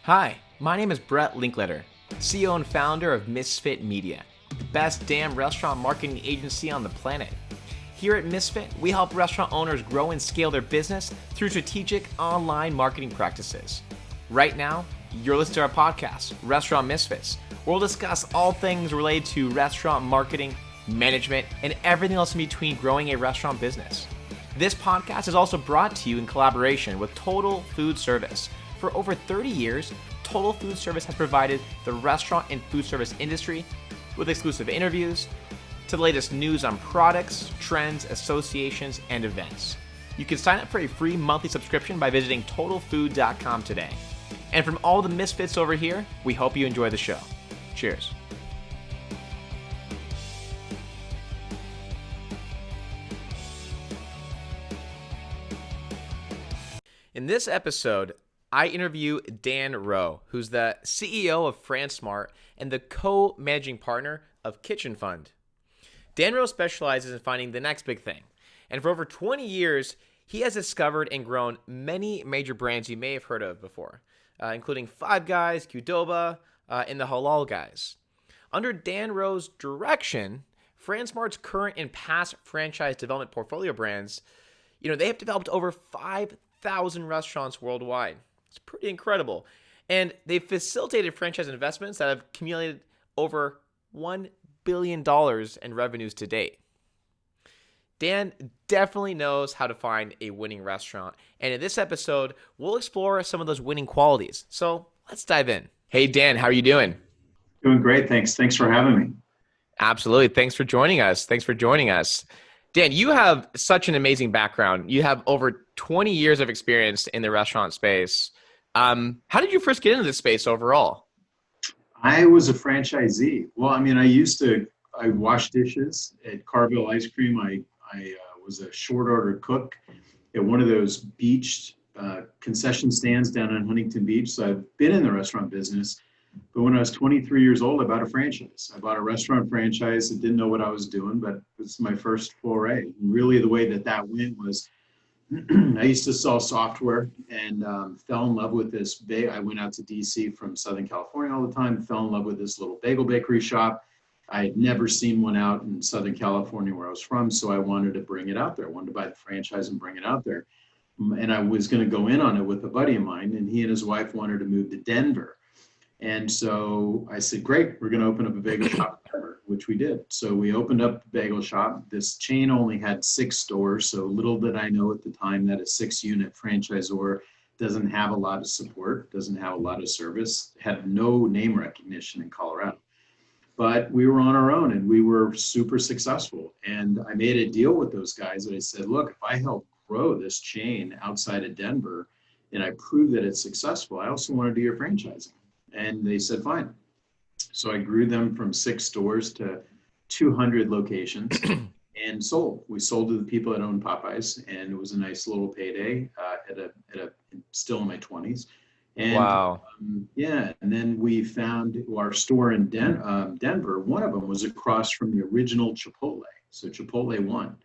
Hi, my name is Brett Linkletter, CEO and founder of Misfit Media, the best damn restaurant marketing agency on the planet. Here at Misfit, we help restaurant owners grow and scale their business through strategic online marketing practices. Right now, you're listening to our podcast, Restaurant Misfits, where we'll discuss all things related to restaurant marketing, management, and everything else in between growing a restaurant business. This podcast is also brought to you in collaboration with Total Food Service. For over 30 years, Total Food Service has provided the restaurant and food service industry with exclusive interviews to the latest news on products, trends, associations, and events. You can sign up for a free monthly subscription by visiting totalfood.com today. And from all the misfits over here, we hope you enjoy the show. Cheers. In this episode, I interview Dan Rowe, who's the CEO of Fransmart and the co-managing partner of Kitchen Fund. Dan Rowe specializes in finding the next big thing. And for over 20 years, he has discovered and grown many major brands you may have heard of before, including Five Guys, QDOBA, and the Halal guys. Under Dan Rowe's direction, Fransmart's current and past franchise development portfolio brands, they have developed over 5,000 restaurants worldwide. It's pretty incredible. And they've facilitated franchise investments that have accumulated over $1 billion in revenues to date. Dan definitely knows how to find a winning restaurant. And in this episode, we'll explore some of those winning qualities. So let's dive in. Hey, Dan, how are you doing? Doing great. Thanks. Thanks for having me. Absolutely. Thanks for joining us. Dan, you have such an amazing background. You have over 20 years of experience in the restaurant space. How did you first get into this space overall? I was a franchisee. Well, I washed dishes at Carville Ice Cream. I was a short order cook at one of those beach concession stands down on Huntington Beach. So I've been in the restaurant business. But when I was 23 years old, I bought a franchise. I bought a restaurant franchise. I didn't know what I was doing, but it was my first foray. And really the way that went was I used to sell software and fell in love with this. I went out to DC from Southern California all the time, fell in love with this little bagel bakery shop. I had never seen one out in Southern California where I was from, so I wanted to bring it out there. I wanted to buy the franchise and bring it out there. And I was going to go in on it with a buddy of mine, and he and his wife wanted to move to Denver. And so I said, great, we're going to open up a bagel shop in Denver, which we did. So we opened up the bagel shop. This chain only had 6 stores. So little did I know at the time that a 6-unit franchisor doesn't have a lot of support, doesn't have a lot of service, had no name recognition in Colorado. But we were on our own and we were super successful. And I made a deal with those guys that I said, look, if I help grow this chain outside of Denver and I prove that it's successful, I also want to do your franchising. And they said, fine. So I grew them from 6 stores to 200 locations and sold. We sold to the people that owned Popeyes, and it was a nice little payday still in my 20s. And Wow. And then we found our store in Denver. One of them was across from the original Chipotle. So Chipotle won.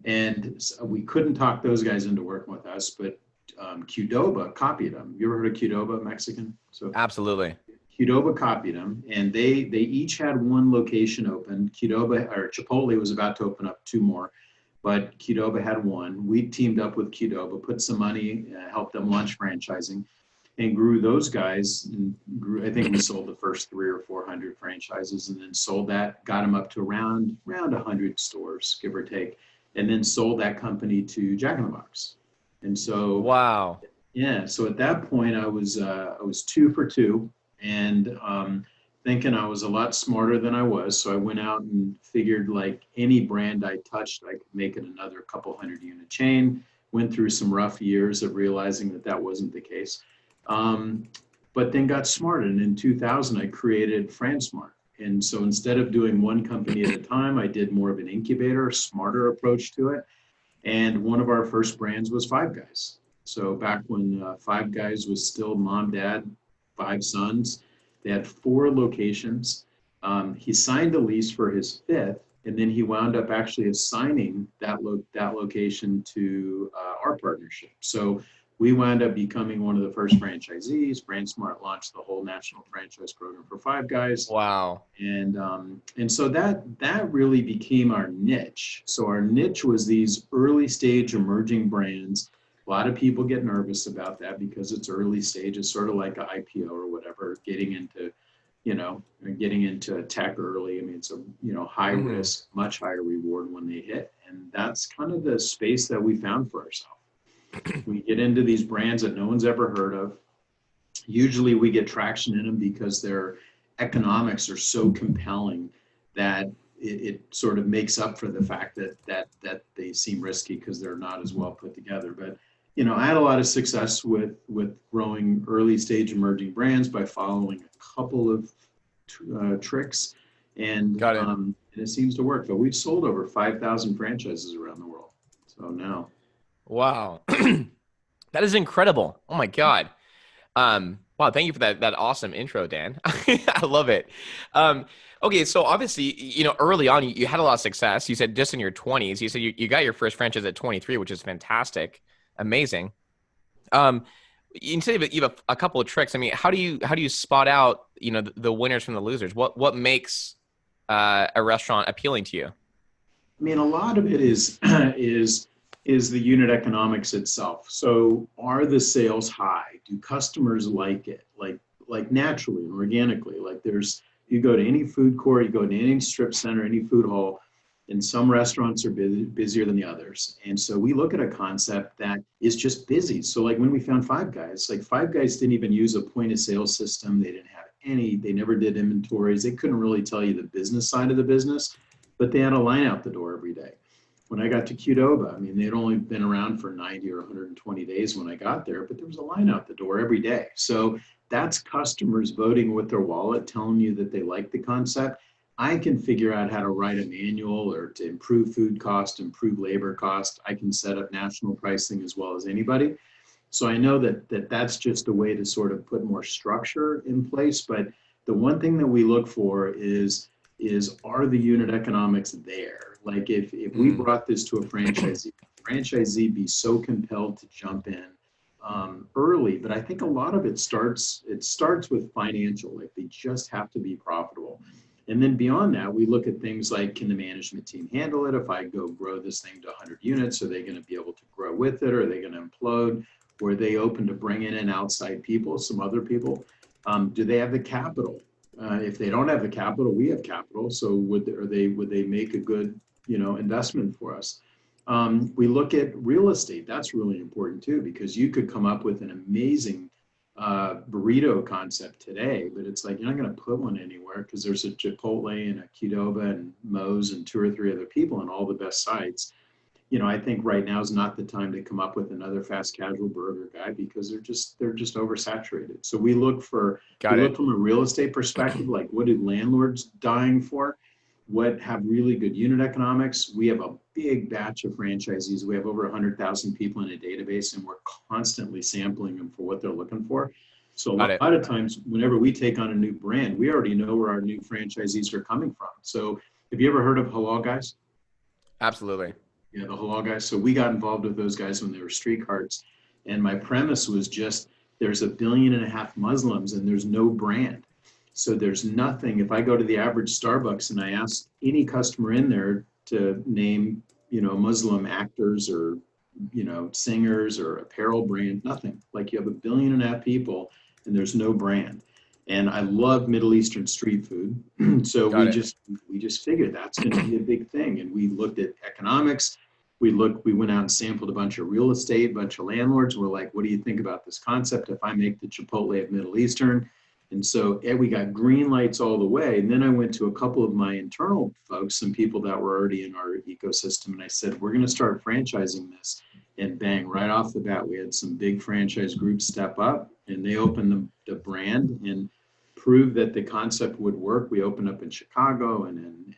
And so we couldn't talk those guys into working with us, but QDOBA copied them. You ever heard of QDOBA, Mexican? So Absolutely. QDOBA copied them, and they each had 1 location open. Chipotle was about to open up 2 more, but QDOBA had 1. We teamed up with QDOBA, put some money, helped them launch franchising, and grew those guys. And I think we sold the first 300 or 400 franchises, and then sold that, got them up to around 100 stores, give or take, and then sold that company to Jack in the Box. And so, Wow. Yeah. So at that point, I was 2 for 2, and thinking I was a lot smarter than I was. So I went out and figured, like any brand I touched, I could make it another couple 100-unit chain. Went through some rough years of realizing that wasn't the case, but then got smarter. And in 2000, I created Fransmart. And so instead of doing one company at a time, I did more of an incubator, smarter approach to it. And one of our first brands was Five Guys. So back when Five Guys was still mom, dad, 5 sons, they had 4 locations. He signed a lease for his 5th, and then he wound up actually assigning that location to our partnership. So we wound up becoming one of the first franchisees. Fransmart launched the whole national franchise program for Five Guys. Wow. And so that really became our niche. So our niche was these early stage emerging brands. A lot of people get nervous about that because it's early stage. It's sort of like an IPO or whatever, getting into tech early. I mean, it's a, high risk, much higher reward when they hit. And that's kind of the space that we found for ourselves. We get into these brands that no one's ever heard of. Usually we get traction in them because their economics are so compelling that it sort of makes up for the fact that they seem risky because they're not as well put together. But I had a lot of success with growing early stage emerging brands by following a couple of tricks, and Got it. And it seems to work. But we've sold over 5,000 franchises around the world. So now. Wow. That is incredible. Oh my God. Wow. Thank you for that awesome intro, Dan. I love it. Okay. So obviously, early on, you had a lot of success. You said just in your 20s, you said you got your first franchise at 23, which is fantastic. Amazing. You said you have a couple of tricks. I mean, how do you spot out, the winners from the losers? What makes a restaurant appealing to you? I mean, a lot of it is is the unit economics itself. So are the sales high? Do customers like it? Like naturally and organically? Like you go to any food court, you go to any strip center, any food hall, and some restaurants are busier than the others. And so we look at a concept that is just busy. So like when we found Five Guys, like Five Guys didn't even use a point of sale system. They didn't have they never did inventories. They couldn't really tell you the business side of the business, but they had a line out the door every day. When I got to QDOBA, I mean, they'd only been around for 90 or 120 days when I got there, but there was a line out the door every day. So that's customers voting with their wallet, telling you that they like the concept. I can figure out how to write a manual or to improve food cost, improve labor cost. I can set up national pricing as well as anybody. So I know that's just a way to sort of put more structure in place. But the one thing that we look for is are the unit economics there? Like if we brought this to a franchisee be so compelled to jump in early. But I think a lot of it starts with financial, like they just have to be profitable. And then beyond that, we look at things like, can the management team handle it? If I go grow this thing to 100 units, are they going to be able to grow with it? Or are they going to implode? Or are they open to bringing in outside people, some other people? Do they have the capital? If they don't have the capital, we have capital. So would they make a good investment for us? We look at real estate. That's really important too, because you could come up with an amazing burrito concept today, but it's like you're not going to put one anywhere because there's a Chipotle and a QDOBA and Moe's and 2 or 3 other people on all the best sites. I think right now is not the time to come up with another fast casual burger guy because they're just oversaturated. So we look from a real estate perspective, like what do landlords dying for? What have really good unit economics? We have a big batch of franchisees. We have over 100,000 people in a database, and we're constantly sampling them for what they're looking for. So a lot of times, whenever we take on a new brand, we already know where our new franchisees are coming from. So have you ever heard of Halal Guys? Absolutely. Yeah, the Halal Guys. So we got involved with those guys when they were street carts. And my premise was just there's 1.5 billion Muslims and there's no brand. So there's nothing. If I go to the average Starbucks and I ask any customer in there to name, Muslim actors or, singers or apparel brand, nothing. Like you have 1.5 billion people and there's no brand. And I love Middle Eastern street food. So we just figured that's going to be a big thing. And we looked at economics. We went out and sampled a bunch of real estate, a bunch of landlords. We're like, what do you think about this concept if I make the Chipotle of Middle Eastern? And so we got green lights all the way. And then I went to a couple of my internal folks, some people that were already in our ecosystem. And I said, we're going to start franchising this. And bang, right off the bat, we had some big franchise groups step up and they opened the brand and proved that the concept would work. We opened up in Chicago and in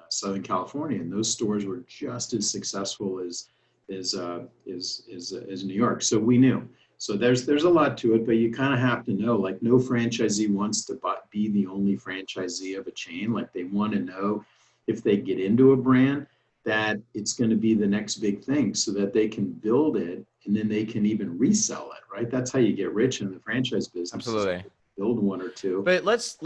Southern California. And those stores were just as successful as New York. So we knew. So there's a lot to it, but you kind of have to know, like no franchisee wants to be the only franchisee of a chain. Like they want to know if they get into a brand, that it's going to be the next big thing so that they can build it and then they can even resell it, right? That's how you get rich in the franchise business is Absolutely. build one or two. But let's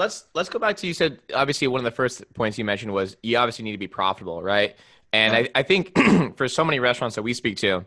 go back to, you said obviously one of the first points you mentioned was you obviously need to be profitable, right? And Yeah. I think for so many restaurants that we speak to,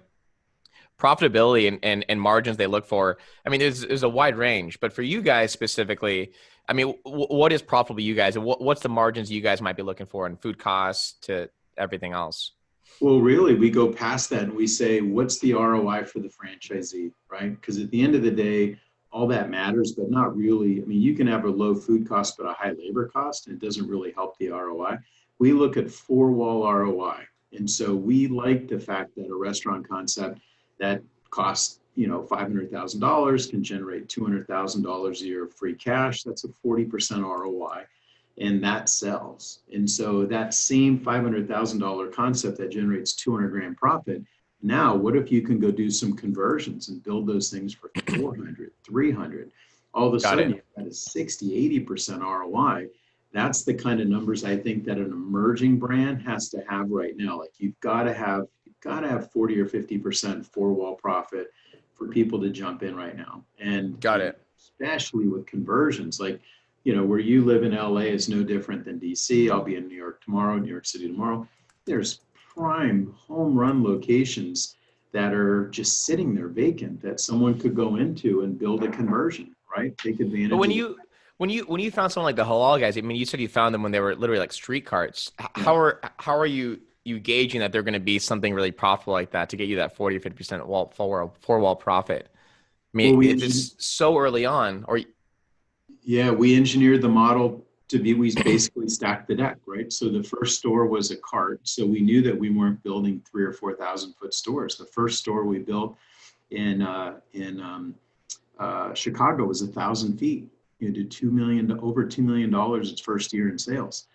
profitability and margins they look for, I mean, there's a wide range, but for you guys specifically, I mean, what is profitable to you guys, and what's the margins you guys might be looking for in food costs to everything else? Well, really, we go past that and we say, what's the ROI for the franchisee, right? Because at the end of the day, all that matters, but not really. I mean, you can have a low food cost, but a high labor cost, and it doesn't really help the ROI. We look at four-wall ROI. And so we like the fact that a restaurant concept that costs, $500,000 can generate $200,000 a year of free cash. That's a 40% ROI, and that sells. And so that same $500,000 concept that generates 200 grand profit, now what if you can go do some conversions and build those things for 400, 300? All of a Got sudden it. you've got a 60, 80% ROI. That's the kind of numbers I think that an emerging brand has to have right now. Like you've got to have 40 or 50% four-wall profit for people to jump in right now. And Got it. especially with conversions, like, where you live in LA is no different than DC. I'll be in New York tomorrow, New York City tomorrow. There's prime home run locations that are just sitting there vacant that someone could go into and build a conversion, right? Take But advantage when of the, you found someone like the Halal guys, I mean, you said you found them when they were literally like street carts. yeah. How are you gauging that they're going to be something really profitable like that to get you that 40 or 50% four wall profit? I Well, mean, if it's so early on, or we engineered the model to be, we basically stacked the deck, right? So the first store was a cart. So we knew that we weren't building 3 or 4,000 foot stores. The first store we built in Chicago was 1,000 feet. You did over $2 million its first year in sales.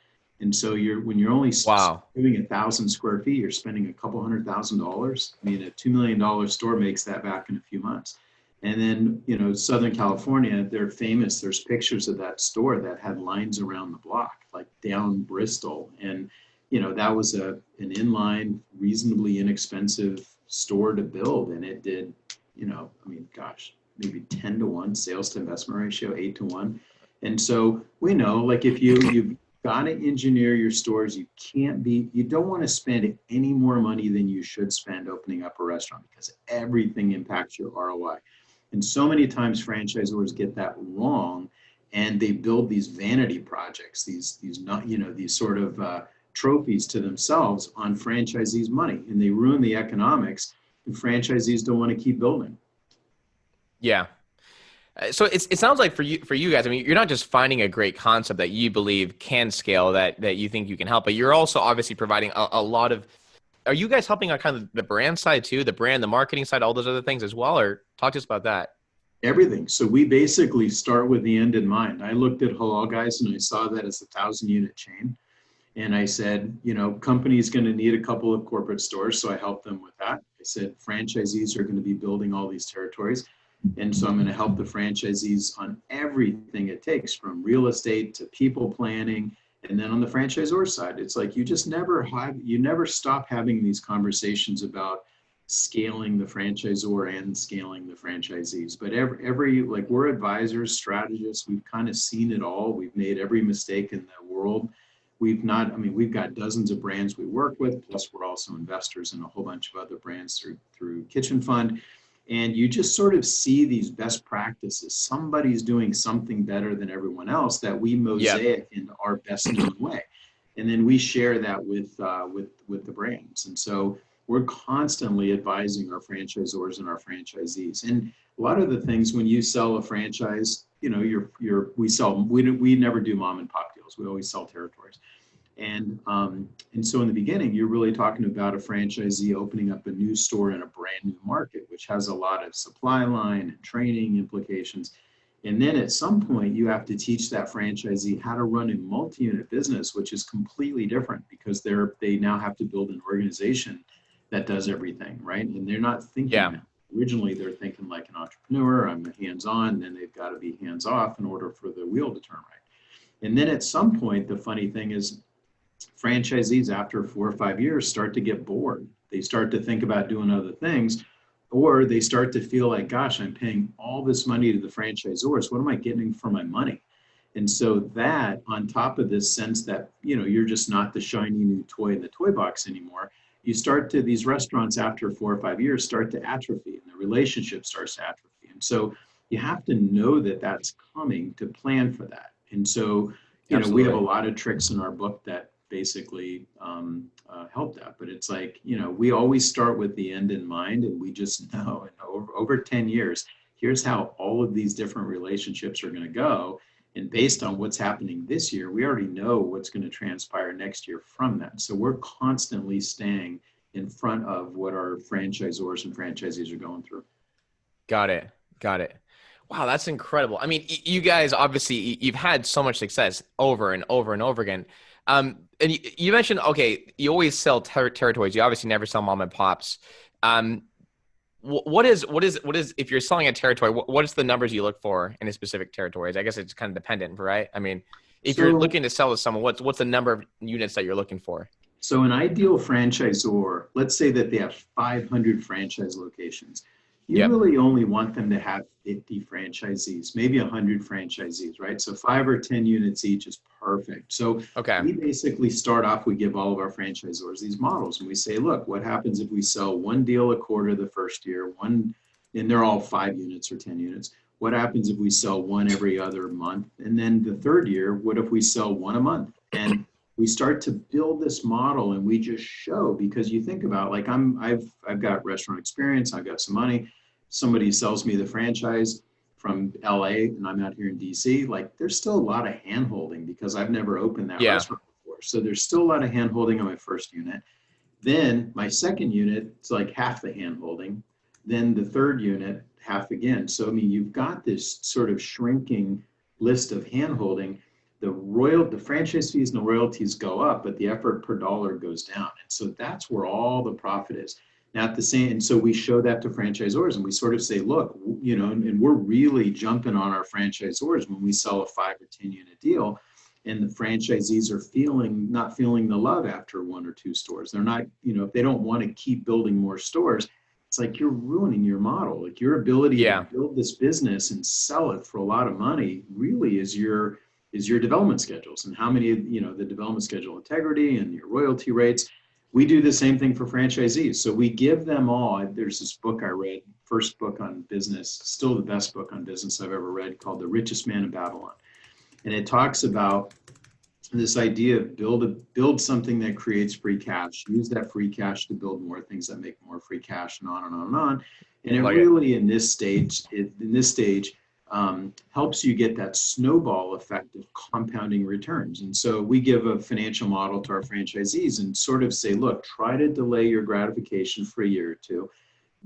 And so when you're only wow, doing 1,000 square feet, you're spending a couple $100,000. I mean, a $2 million store makes that back in a few months. And then, Southern California, they're famous. There's pictures of that store that had lines around the block, like down Bristol. And, that was an inline, reasonably inexpensive store to build. And it did, I mean, gosh, maybe 10-to-1 sales to investment ratio, 8-to-1. And so we know, like, if you've got to engineer your stores, you don't want to spend any more money than you should spend opening up a restaurant, because everything impacts your ROI. And so many times franchisors get that wrong, and they build these vanity projects, these not, these sort of trophies to themselves on franchisees' money, and they ruin the economics, and franchisees don't want to keep building. yeah. So it sounds like for you guys, I mean, you're not just finding a great concept that you believe can scale, that you think you can help, but you're also obviously providing a lot of. Are you guys helping on kind of the brand side too, the marketing side, all those other things as well, or talk to us about that? Everything. So we basically start with the end in mind. I looked at Halal Guys and I saw that it's a 1,000-unit chain. And I said, company's going to need a couple of corporate stores. So I helped them with that. I said, franchisees are going to be building all these territories. And so I'm going to help the franchisees on everything it takes, from real estate to people planning. And then on the franchisor side, it's like you never stop having these conversations about scaling the franchisor and scaling the franchisees. But every like, we're advisors, strategists, we've kind of seen it all. We've made every mistake in the world. We've got dozens of brands we work with, plus we're also investors in a whole bunch of other brands through Kitchen Fund. And you just sort of see these best practices. Somebody's doing something better than everyone else that we Yeah. mosaic into our best known way. And then we share that with the brands. And so we're constantly advising our franchisors and our franchisees. And a lot of the things, when you sell a franchise, we never do mom and pop deals. We always sell territories. And so in the beginning, you're really talking about a franchisee opening up a new store in a brand new market, which has a lot of supply line and training implications. And then at some point, you have to teach that franchisee how to run a multi-unit business, which is completely different, because they now have to build an organization that does everything, right? And they're not thinking Yeah. that. Originally, they're thinking like an entrepreneur. I'm hands-on, then they've got to be hands-off in order for the wheel to turn right. And then at some point, the funny thing is, franchisees after 4 or 5 years start to get bored. They start to think about doing other things, or they start to feel like, gosh, I'm paying all this money to the franchisors. What am I getting for my money? And so that, on top of this sense that, you're just not the shiny new toy in the toy box anymore, you start to, these restaurants after 4 or 5 years start to atrophy, and the relationship starts to atrophy. And so you have to know that that's coming to plan for that. And so, we have a Absolutely. lot of tricks in our book that basically help that. But it's like, we always start with the end in mind, and we just know, and over 10 years, here's how all of these different relationships are going to go. And based on what's happening this year, we already know what's going to transpire next year from that. So we're constantly staying in front of what our franchisors and franchisees are going through. Got it. Got it. Wow, that's incredible. I mean, you guys obviously you've had so much success over and over and over again. And you mentioned, okay, you always sell territories. You obviously never sell mom and pops. Um, what is if you're selling a territory, what is the numbers you look for in a specific territories? I guess it's kind of dependent, right? I mean, if you're So, looking to sell to someone, what's the number of units that you're looking for? so an ideal franchisor, let's say that they have 500 franchise locations. You Yep. really only want them to have 50 franchisees, maybe 100 franchisees, right? So 5 or 10 units each is perfect. So Okay. we basically start off, we give all of our franchisors these models, and we say, look, what happens if we sell one deal a quarter the first year, and they're all 5 units or 10 units. What happens if we sell one every other month? And then the third year, what if we sell one a month? And we start to build this model, and we just show, because you think about, like, I've got restaurant experience, I've got some money. Somebody sells me the franchise from LA and I'm out here in DC. Like, there's still a lot of hand holding because I've never opened that Yeah. restaurant before. So there's still a lot of hand holding on my first unit. Then my second unit, it's like half the hand holding. Then the third unit, half again. So, I mean, you've got this sort of shrinking list of hand holding. The franchise fees and the royalties go up, but the effort per dollar goes down. And so that's where all the profit is. Now, at the same, and so we show that to franchisors, and we sort of say, look, and we're really jumping on our franchisors when we sell a 5 or 10 unit deal, and the franchisees are not feeling the love after 1 or 2 stores. They're not, if they don't want to keep building more stores, it's like you're ruining your model. Like, your ability to Yeah. build this business and sell it for a lot of money really is your development schedules, and how many, the development schedule integrity and your royalty rates. We do the same thing for franchisees. So we give them all. There's this book I read, first book on business, still the best book on business I've ever read, called The Richest Man in Babylon. And it talks about this idea of build something that creates free cash, use that free cash to build more things that make more free cash, and on and on and on. And it Like it. really, in this stage, helps you get that snowball effect of compounding returns. And so we give a financial model to our franchisees and sort of say, look, try to delay your gratification for a year or two,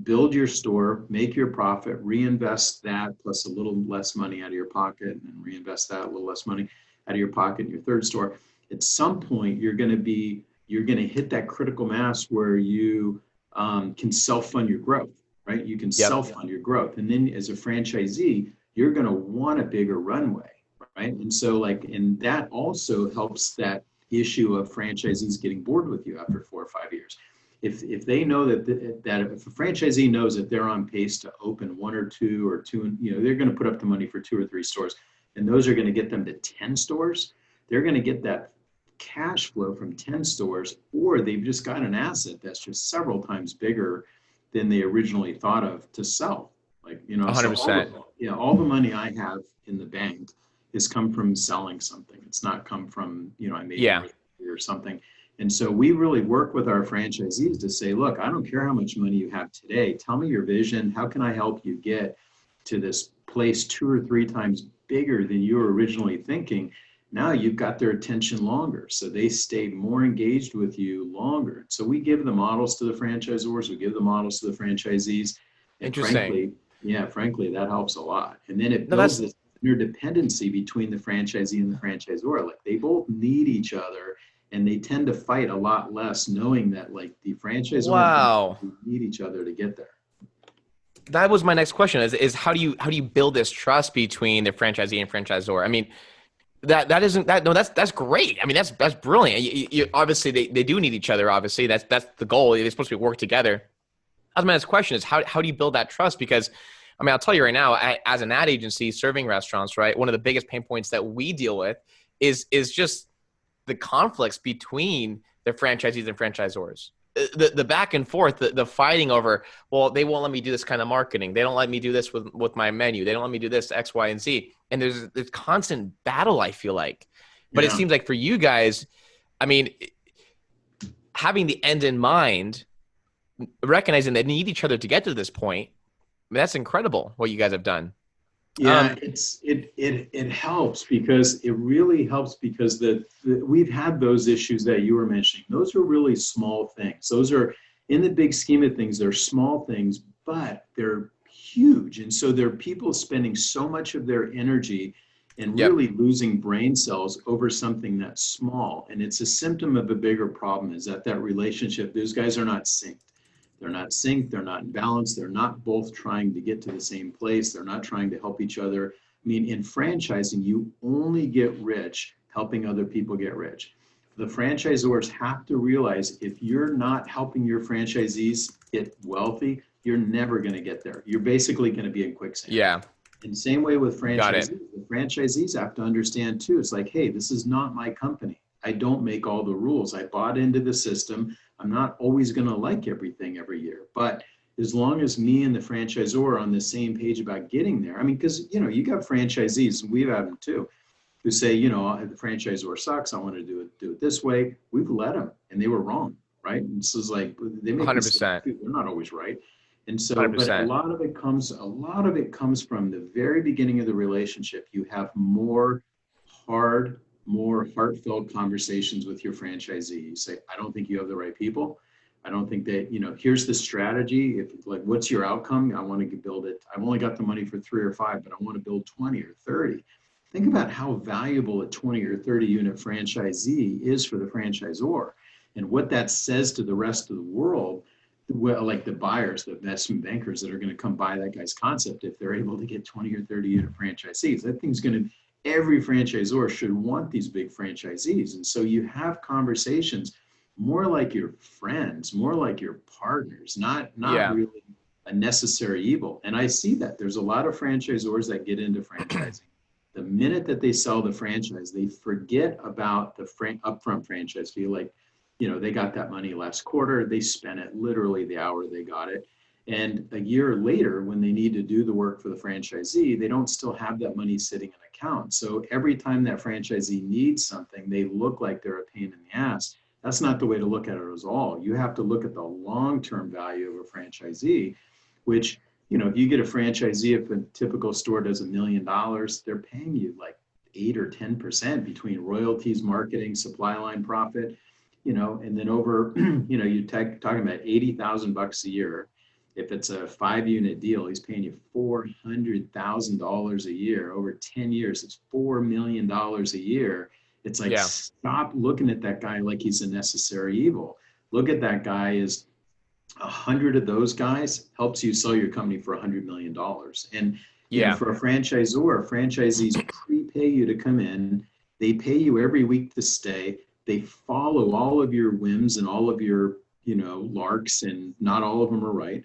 build your store, make your profit, reinvest that plus a little less money out of your pocket, and reinvest that a little less money out of your pocket in your third store. At some point, you're going to hit that critical mass where you can self-fund your growth, right? You can Yep. self-fund your growth. And then as a franchisee, you're going to want a bigger runway, right? And so, and that also helps that issue of franchisees getting bored with you after 4 or 5 years. If they know that if a franchisee knows that they're on pace to open 1 or 2, they're going to put up the money for 2 or 3 stores, and those are going to get them to 10 stores, they're going to get that cash flow from 10 stores, or they've just got an asset that's just several times bigger than they originally thought of to sell. So 100%. all the money I have in the bank has come from selling something. It's not come from, I made Yeah. more or something. And so we really work with our franchisees to say, look, I don't care how much money you have today. Tell me your vision. How can I help you get to this place 2 or 3 times bigger than you were originally thinking? Now you've got their attention longer. So they stay more engaged with you longer. So we give the models to the franchisors, we give the models to the franchisees. And Interesting. frankly, that helps a lot. And then it No, builds that's this interdependency between the franchisee and the franchisor. Like, they both need each other, and they tend to fight a lot less, knowing that, like, the franchisor and wow. franchisee need each other to get there. That was my next question is how do you build this trust between the franchisee and franchisor? I mean, That isn't that no that's great. I mean that's brilliant. Obviously they do need each other. Obviously that's the goal. They're supposed to work together. That's my next question is how do you build that trust? Because I mean I'll tell you right now, as an ad agency serving restaurants, right, one of the biggest pain points that we deal with is just the conflicts between the franchisees and franchisors. The back and forth, the fighting over, well, they won't let me do this kind of marketing. They don't let me do this with my menu. They don't let me do this X, Y, and Z. And there's constant battle, I feel like. But it Yeah. seems like for you guys, I mean, having the end in mind, recognizing they need each other to get to this point, I mean, that's incredible what you guys have done. Yeah, it helps because it really helps because we've had those issues that you were mentioning. Those are really small things. Those are in the big scheme of things, they're small things, but they're huge. And so there are people spending so much of their energy and Yep. really losing brain cells over something that's small. And it's a symptom of a bigger problem is that relationship, those guys are not synced. They're not synced, they're not in balance, they're not both trying to get to the same place, they're not trying to help each other. I mean, in franchising, you only get rich helping other people get rich. The franchisors have to realize if you're not helping your franchisees get wealthy, you're never going to get there. You're basically going to be in quicksand. Yeah. And same way with Got franchisees. it. The franchisees have to understand too. It's like, hey, this is not my company. I don't make all the rules. I bought into the system. I'm not always going to like everything every year. But as long as me and the franchisor are on the same page about getting there, I mean, because, you got franchisees, and we've had them too, who say, the franchisor sucks. I want to do it this way. We've let them, and they were wrong, right? And this is like, they make mistakes 100%. too. They're not always right. And so, but a 100%. lot of it comes from the very beginning of the relationship. You have more heartfelt conversations with your franchisee. You say, I don't think you have the right people. I don't think that, here's the strategy. If like, what's your outcome? I want to build it. I've only got the money for 3 or 5, but I want to build 20 or 30. Think about how valuable a 20 or 30 unit franchisee is for the franchisor and what that says to the rest of the world. Well, like the buyers, the investment bankers that are going to come buy that guy's concept if they're able to get 20 or 30 unit franchisees. That thing's going to, every franchisor should want these big franchisees. And so you have conversations more like your friends, more like your partners, not Yeah. really a necessary evil. And I see that there's a lot of franchisors that get into franchising. The minute that they sell the franchise, they forget about the upfront franchise fee. Like, they got that money last quarter. They spent it literally the hour they got it. And a year later, when they need to do the work for the franchisee, they don't still have that money sitting in account. So every time that franchisee needs something, they look like they're a pain in the ass. That's not the way to look at it at all. You have to look at the long-term value of a franchisee, which, if you get a franchisee, if a typical store does $1 million, they're paying you like 8 or 10% between royalties, marketing, supply line profit. And then over, you're talking about $80,000 a year. If it's a 5-unit deal, he's paying you $400,000 a year over 10 years. It's $4 million a year. It's like, Yeah. stop looking at that guy like he's a necessary evil. Look at that guy as 100 of those guys helps you sell your company for $100 million. And, Yeah. for a franchisor, franchisees prepay you to come in. They pay you every week to stay. They follow all of your whims and all of your, larks, and not all of them are right.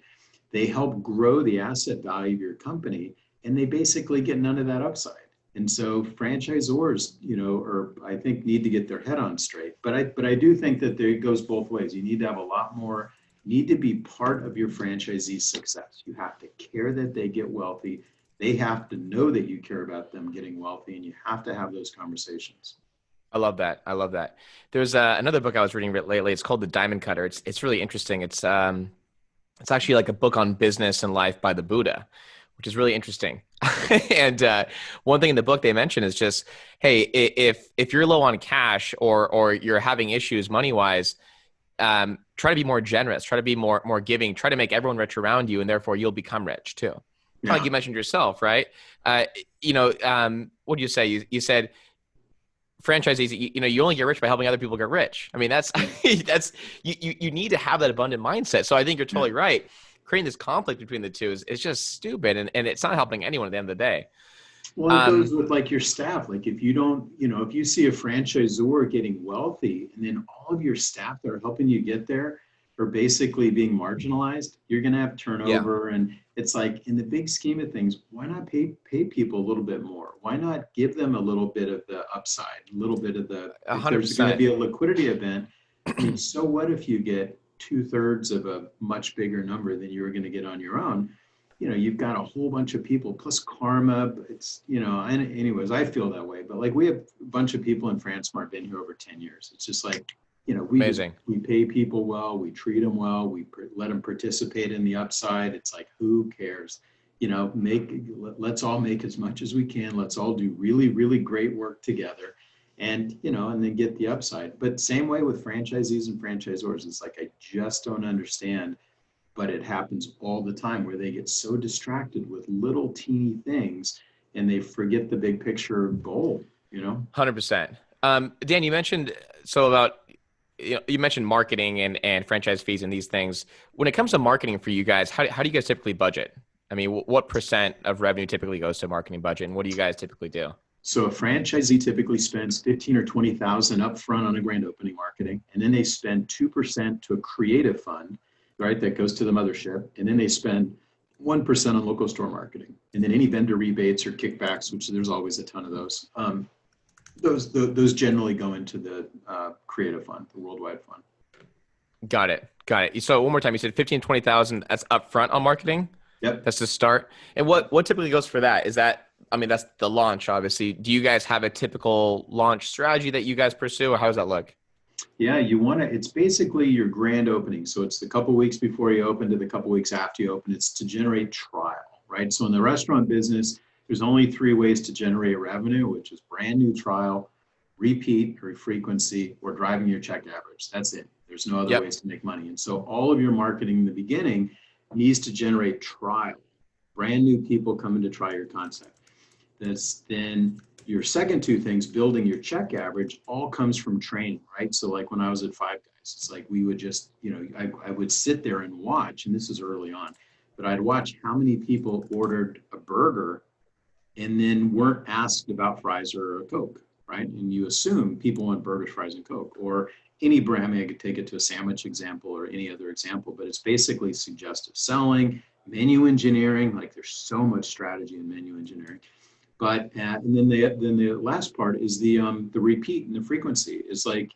They help grow the asset value of your company, and they basically get none of that upside. And so franchisors, I think need to get their head on straight. But I do think that it goes both ways. You need to have a lot more, need to be part of your franchisee's success. You have to care that they get wealthy. They have to know that you care about them getting wealthy, and you have to have those conversations. I love that. I love that. There's another book I was reading lately. It's called The Diamond Cutter. It's really interesting. It's actually like a book on business and life by the Buddha, which is really interesting. And one thing in the book they mention is just, hey, if you're low on cash or you're having issues money wise, try to be more generous. Try to be more giving. Try to make everyone rich around you, and therefore you'll become rich too. Kind of like Yeah. you mentioned yourself, right? What do you say? You said franchisees, you only get rich by helping other people get rich. I mean, that's that's you need to have that abundant mindset. So I think you're Yeah. totally right. Creating this conflict between the two is just stupid, and it's not helping anyone at the end of the day. Well, it goes with like your staff. Like if you don't, if you see a franchisor getting wealthy and then all of your staff that are helping you get there are basically being marginalized, you're going to have Yeah, turnover. And it's like in the big scheme of things, why not pay people a little bit more? Why not give them a little bit of the upside, a little bit of a if hundred there's going to percent. be a liquidity event, I mean, so what if you get two-thirds of a much bigger number than you were going to get on your own? You've got a whole bunch of people plus karma. It's, and anyways, I feel that way. But like we have a bunch of people in Fransmart been here over 10 years. It's just like, Amazing. we pay people well, we treat them well, let them participate in the upside. It's like, who cares? Let's all make as much as we can. Let's all do really, really great work together and then get the upside. But same way with franchisees and franchisors. It's like, I just don't understand, but it happens all the time where they get so distracted with little teeny things and they forget the big picture goal. 100%. Dan, you mentioned so about you mentioned marketing and franchise fees and these things. When it comes to marketing for you guys, how do you guys typically budget? I mean, what percent of revenue typically goes to marketing budget, and what do you guys typically do? So a franchisee typically spends 15 or 20,000 upfront on a grand opening marketing, and then they spend 2% to a creative fund, right? That goes to the mothership, and then they spend 1% on local store marketing, and then any vendor rebates or kickbacks, which there's always a ton of those. Those generally go into the creative fund, the worldwide fund. Got it. Got it. So one more time, you said 15, 20,000. That's upfront on marketing. Yep. That's the start. And what typically goes for that? Is that, I mean, that's the launch, obviously. Do you guys have a typical launch strategy that you guys pursue, or how does that look? Yeah, it's basically your grand opening. So it's the couple weeks before you open to the couple weeks after you open. It's to generate trial, right? So in the restaurant business, there's only three ways to generate revenue, which is brand new trial, repeat or frequency, or driving your check average. That's it. There's no other Yep. ways to make money. And so all of your marketing in the beginning needs to generate trial, brand new people coming to try your concept. Then your second two things, building your check average, all comes from training, right? So like when I was at Five Guys, it's like we would just, I would sit there and watch, and this is early on, but I'd watch how many people ordered a burger and then weren't asked about fries or a Coke, right? And you assume people want burgers, fries, and Coke, or any brand. I mean, I could take it to a sandwich example or any other example, but it's basically suggestive selling, menu engineering. Like there's so much strategy in menu engineering. But and then the last part is the repeat and the frequency. It's like,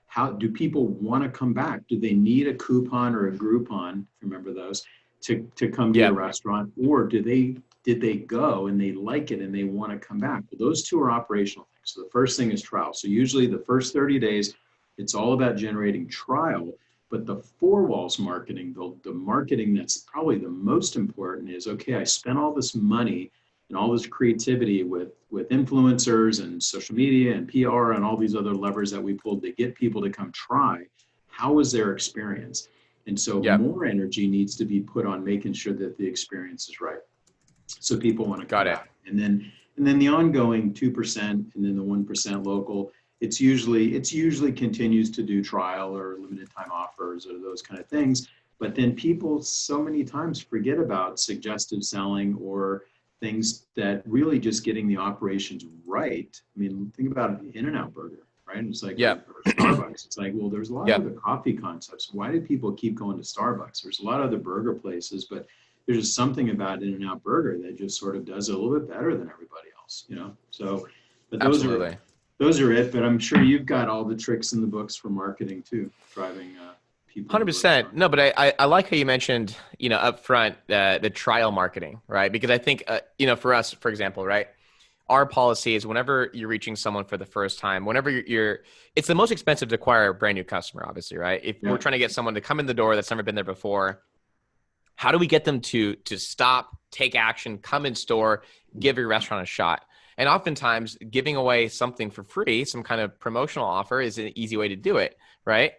how do people want to come back? Do they need a coupon or a Groupon, if you remember those, to come to your Yep. restaurant, or did they go and they like it and they want to come back? Well, those two are operational things. So the first thing is trial. So usually the first 30 days, it's all about generating trial. But the four walls marketing, the marketing that's probably the most important is, okay, I spent all this money and all this creativity with influencers and social media and PR and all these other levers that we pulled to get people to come try. How was their experience? And so Yep. more energy needs to be put on making sure that the experience is right, so people want to come Got it. back. And then the ongoing 2% and then the 1% local. It's usually continues to do trial or limited time offers or those kind of things. But then people so many times forget about suggestive selling or things that really just getting the operations right. I mean, think about it, In-N-Out Burger, right? It's like, Yep. or Starbucks. It's like, well, there's a lot of Yep. other coffee concepts. Why do people keep going to Starbucks? There's a lot of other burger places, but there's just something about In-N-Out Burger that just sort of does it a little bit better than everybody else. So, but Absolutely. those are it. But I'm sure you've got all the tricks in the books for marketing too, driving people into the 100%. restaurant. No, but I like how you mentioned, up front, the trial marketing, right? Because I think, for us, for example, right, our policy is whenever you're reaching someone for the first time, whenever it's the most expensive to acquire a brand new customer, obviously, right? If we're Yeah. trying to get someone to come in the door that's never been there before, how do we get them to stop, take action, come in store, give your restaurant a shot? And oftentimes giving away something for free, some kind of promotional offer, is an easy way to do it, right?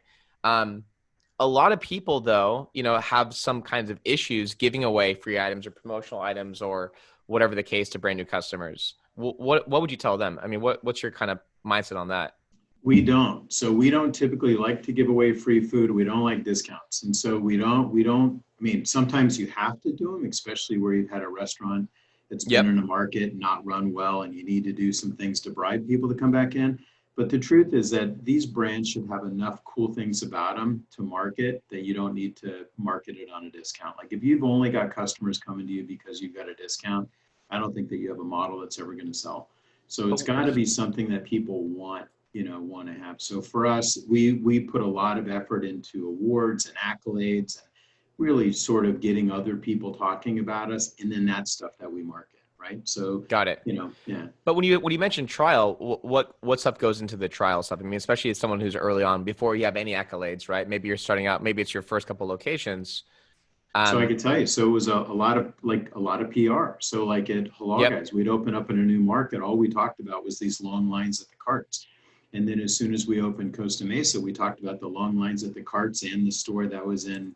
A lot of people, though, have some kinds of issues giving away free items or promotional items or whatever the case to brand new customers. What would you tell them? I mean, what's your kind of mindset on that? We don't. So we don't typically like to give away free food. We don't like discounts. And so we don't, I mean, sometimes you have to do them, especially where you've had a restaurant that's been Yep. in a market, not run well, and you need to do some things to bribe people to come back in. But the truth is that these brands should have enough cool things about them to market that you don't need to market it on a discount. Like if you've only got customers coming to you because you've got a discount, I don't think that you have a model that's ever going to sell. So it's got to be something that people want, want to have. So for us, we put a lot of effort into awards and accolades and really sort of getting other people talking about us, and then that stuff that we market, right? So, Got it. yeah. But when you mentioned trial, what stuff goes into the trial stuff? I mean, especially as someone who's early on, before you have any accolades, right? Maybe you're starting out. Maybe it's your first couple locations. So I Um, could tell you, so it was a lot of PR. So like at Halal yep. Guys, we'd open up in a new market. All we talked about was these long lines at the carts. And then as soon as we opened Costa Mesa, we talked about the long lines at the carts and the store that was in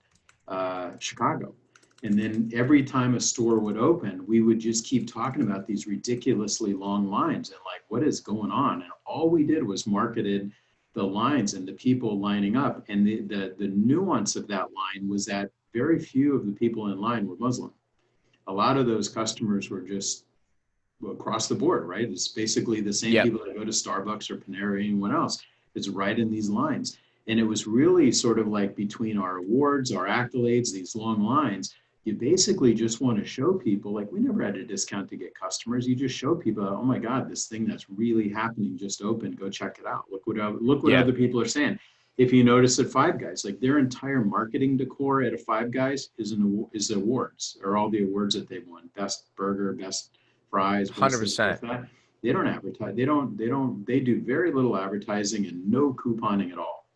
Chicago. And then every time a store would open, we would just keep talking about these ridiculously long lines and like, what is going on? And all we did was marketed the lines and the people lining up. And the nuance of that line was that very few of the people in line were Muslim. A lot of those customers were just across the board, right? It's basically the same Yep. people that go to Starbucks or Panera or anyone else. It's right in these lines. And it was really sort of like between our awards, our accolades, these long lines, you basically just want to show people, like we never had a discount to get customers. You just show people, oh my God, this thing that's really happening just opened. Go check it out. Look what Yeah. other people are saying. If you notice at Five Guys, like their entire marketing decor at a Five Guys is awards, or all the awards that they've won: best burger, best fries, Hundred best this, best percent. that. They don't advertise. They do very little advertising and no couponing at all.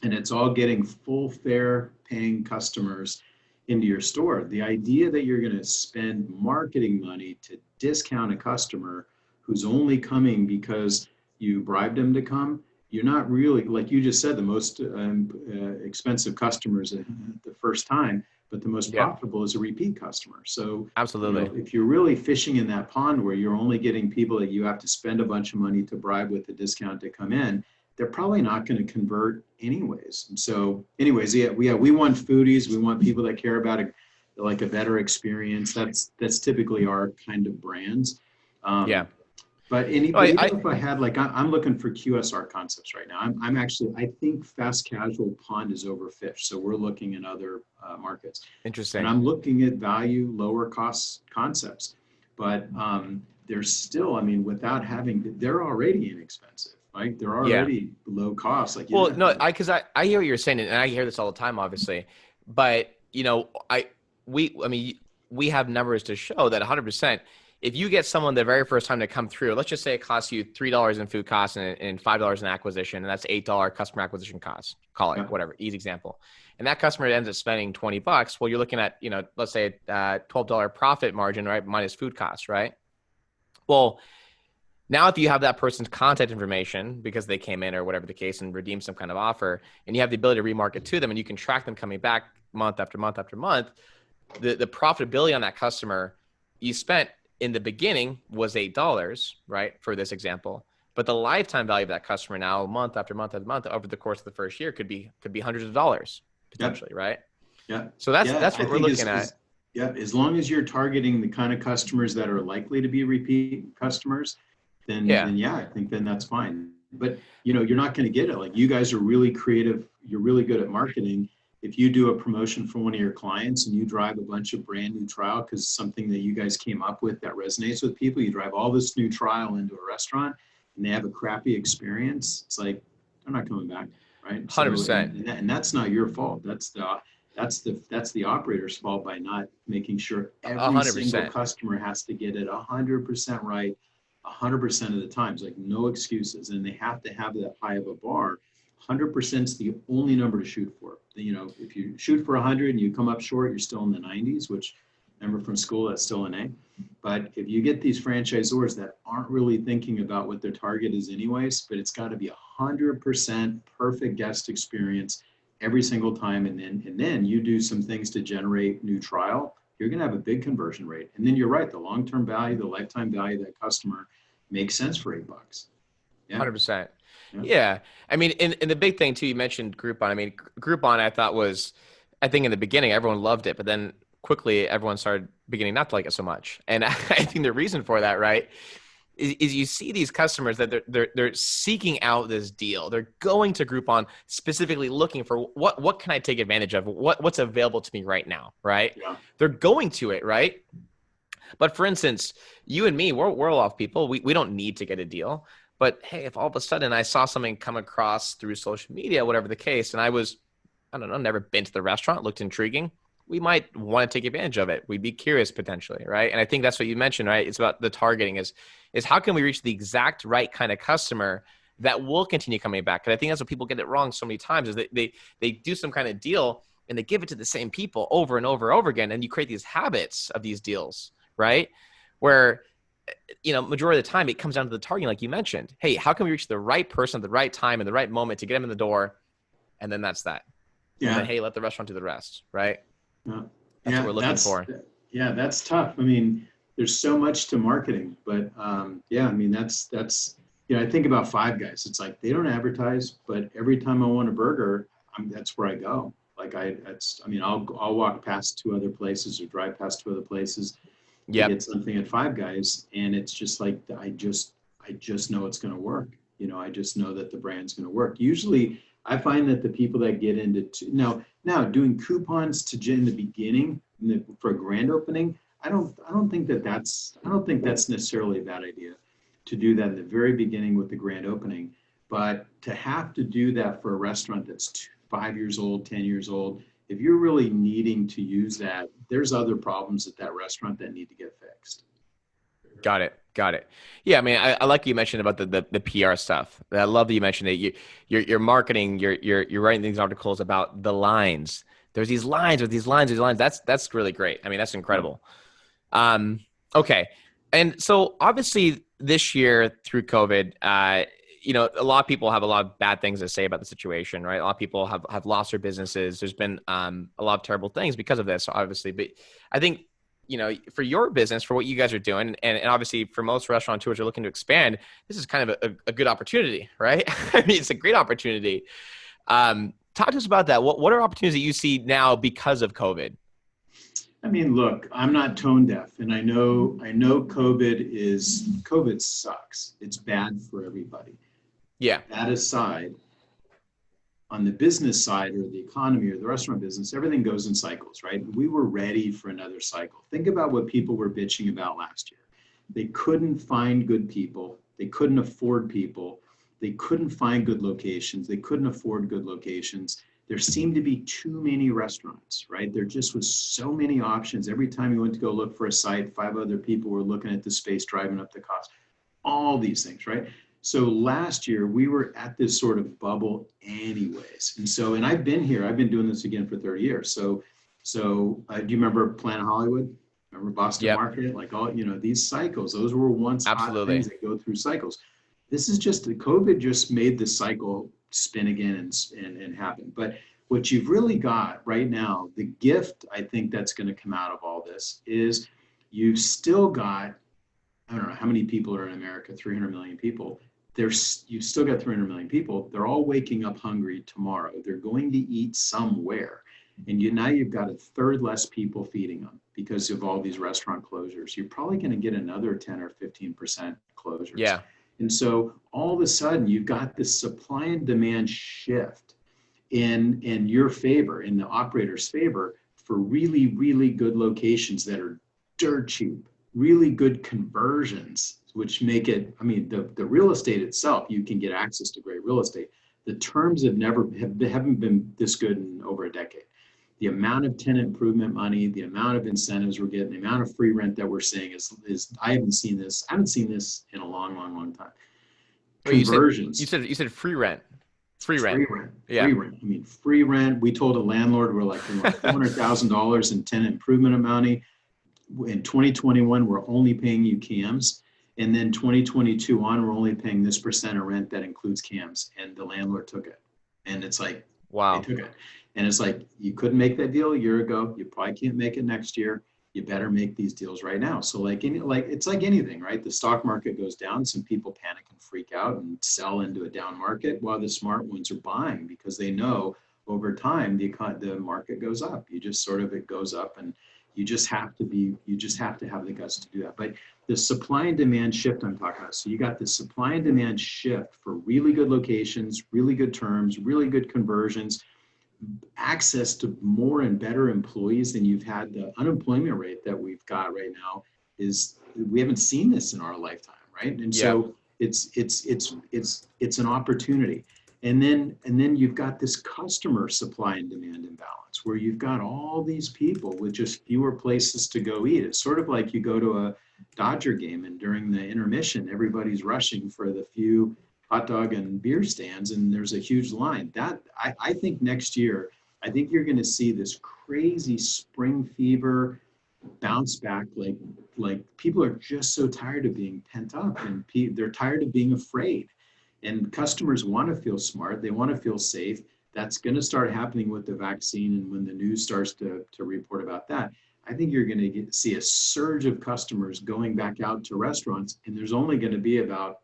And it's all getting full fare paying customers into your store. The idea that you're going to spend marketing money to discount a customer who's only coming because you bribed them to come, you're not really, like you just said, the most expensive customers the first time, but the most Yep. profitable is a repeat customer. So, Absolutely. if you're really fishing in that pond where you're only getting people that you have to spend a bunch of money to bribe with a discount to come in, they're probably not going to convert anyways. And so, anyways, we want foodies. We want people that care about like a better experience. That's typically our kind of brands. Yeah. Um, but No, even I if I had like I'm looking for QSR concepts right now. I'm actually I think fast casual pond is overfished, so we're looking in other markets, and interesting. I'm looking at value lower cost concepts. But there's still, I mean, without having, they're already inexpensive, right? They're Yeah. already low cost. Like you don't Well, have no, to. I hear what you're saying, and I hear this all the time, obviously. But I mean, we have numbers to show that 100%. If you get someone the very first time to come through, let's just say it costs you $3 in food costs and $5 in acquisition, and that's $8 customer acquisition costs. Call it Yeah. whatever, easy example. And that customer ends up spending $20. Well, you're looking at let's say $12 profit margin, right, minus food costs, right? Well, now, if you have that person's contact information because they came in or whatever the case and redeemed some kind of offer, and you have the ability to remarket to them, and you can track them coming back month after month after month, the profitability on that customer you spent in the beginning was $8, right? For this example, but the lifetime value of that customer now, month after month after month, over the course of the first year, could be hundreds of dollars Yeah. potentially, right? Yeah. So that's Yeah. that's I what we're think looking at. yeah, as long as you're targeting the kind of customers that are likely to be repeat customers, then Yeah, yeah, I think then that's fine. But you're not going to get it. Like you guys are really creative. You're really good at marketing. If you do a promotion for one of your clients and you drive a bunch of brand new trial because something that you guys came up with that resonates with people, you drive all this new trial into a restaurant and they have a crappy experience. It's like they're not coming back, right? So 100%, and that's not your fault. That's the operator's fault by not making sure a every hundred single percent, customer has to get it 100% right 100% of the times, like no excuses, and they have to have that high of a bar. 100% is the only number to shoot for. If you shoot for 100 and you come up short, you're still in the 90s, which remember from school, that's still an A. But if you get these franchisors that aren't really thinking about what their target is anyways, but it's got to be 100% perfect guest experience every single time, and then you do some things to generate new trial, you're going to have a big conversion rate. And then you're right, the long-term value, the lifetime value of that customer makes sense for $8. Yeah. 100%. Yeah. Yeah. I mean, and the big thing too, you mentioned Groupon. I mean, Groupon I thought was, I think in the beginning, everyone loved it, but then quickly everyone started beginning not to like it so much. And I think the reason for that, right, is you see these customers that they're seeking out this deal. They're going to Groupon specifically looking for what can I take advantage of? What's available to me right now, right? Yeah. They're going to it, right? But for instance, you and me, we're a lot of people. We don't need to get a deal. But hey, if all of a sudden I saw something come across through social media, whatever the case, and I don't know, never been to the restaurant, looked intriguing, we might want to take advantage of it. We'd be curious potentially, right? And I think that's what you mentioned, right? It's about the targeting is how can we reach the exact right kind of customer that will continue coming back? And I think that's what people get it wrong so many times is they do some kind of deal and they give it to the same people over and over and over again. And you create these habits of these deals, right? Where, majority of the time it comes down to the targeting, like you mentioned. Hey, how can we reach the right person at the right time and the right moment to get them in the door? And then that's that. Yeah. And then, hey, let the restaurant do the rest, right? Yeah. That's what we're looking for. Yeah, that's tough. I mean, there's so much to marketing, but that's I think about Five Guys. It's like they don't advertise, but every time I want a burger, that's where I go. Like I'll walk past two other places or drive past two other places to get something at Five Guys, and it's just like I just know it's going to work. I just know that the brand's going to work. Usually, I find that the people that get into now doing coupons in the beginning for a grand opening, I don't think that's necessarily a bad idea to do that in the very beginning with the grand opening, but to have to do that for a restaurant that's 5 years old, 10 years old, if you're really needing to use that, there's other problems at that restaurant that need to get fixed. Got it. Yeah, I mean, I like you mentioned about the PR stuff. I love that you mentioned it. You're marketing. You're writing these articles about the lines. There's these lines with these lines. That's really great. I mean, that's incredible. Okay, and so obviously this year through COVID, a lot of people have a lot of bad things to say about the situation, right? A lot of people have lost their businesses. There's been a lot of terrible things because of this, obviously. But I think, for your business, for what you guys are doing, and obviously for most restaurateurs who are looking to expand, this is kind of a good opportunity, right? I mean, it's a great opportunity. Talk to us about that. What are opportunities that you see now because of COVID? I mean, look, I'm not tone deaf, and I know COVID sucks. It's bad for everybody. Yeah. That aside, on the business side or the economy or the restaurant business, everything goes in cycles, right? We were ready for another cycle. Think about what people were bitching about last year. They couldn't find good people. They couldn't afford people. They couldn't find good locations. They couldn't afford good locations. There seemed to be too many restaurants, right? There just was so many options. Every time you went to go look for a site, 5 other people were looking at the space, driving up the cost, all these things, right? So last year we were at this sort of bubble anyways. And I've been doing this again for 30 years. So do you remember Planet Hollywood? Remember Boston Market? Like these cycles, those were once hot things that go through cycles. This is COVID just made the cycle spin again and happen. But what you've really got right now, the gift I think that's going to come out of all this is you've still got, I don't know how many people are in America, 300 million people. You've still got 300 million people. They're all waking up hungry tomorrow. They're going to eat somewhere. And now you've got a third less people feeding them because of all these restaurant closures. You're probably going to get another 10 or 15% closures. Yeah. And so all of a sudden you've got this supply and demand shift in your favor, in the operator's favor, for really, really good locations that are dirt cheap, really good conversions, which make it, I mean, the real estate itself, you can get access to great real estate. The terms haven't been this good in over a decade. The amount of tenant improvement money, the amount of incentives we're getting, the amount of free rent that we're seeing is I haven't seen this in a long, long, long time. Conversions. You said free rent. Free rent. Yeah. Free rent. I mean, free rent. We told a landlord we're like $400,000 in tenant improvement money. In 2021, we're only paying you CAMs. And then 2022 on, we're only paying this percent of rent that includes CAMs. And the landlord took it. And it's like, wow, they took it. And it's like, you couldn't make that deal a year ago. You probably can't make it next year. You better make these deals right now. So it's like anything, right? The stock market goes down. Some people panic and freak out and sell into a down market while the smart ones are buying because they know over time the market goes up. You just sort of, it goes up and You just have to have the guts to do that. But the supply and demand shift I'm talking about. So you got the supply and demand shift for really good locations, really good terms, really good conversions, access to more and better employees than you've had. The unemployment rate that we've got right now we haven't seen this in our lifetime, right? And so it's an opportunity. And then you've got this customer supply and demand imbalance where you've got all these people with just fewer places to go eat. It's sort of like you go to a Dodger game and during the intermission, everybody's rushing for the few hot dog and beer stands and there's a huge line. I think next year, I think you're going to see this crazy spring fever bounce back. Like people are just so tired of being pent up and they're tired of being afraid. And customers want to feel smart. They want to feel safe. That's going to start happening with the vaccine. And when the news starts to report about that, I think you're going to see a surge of customers going back out to restaurants. And there's only going to be about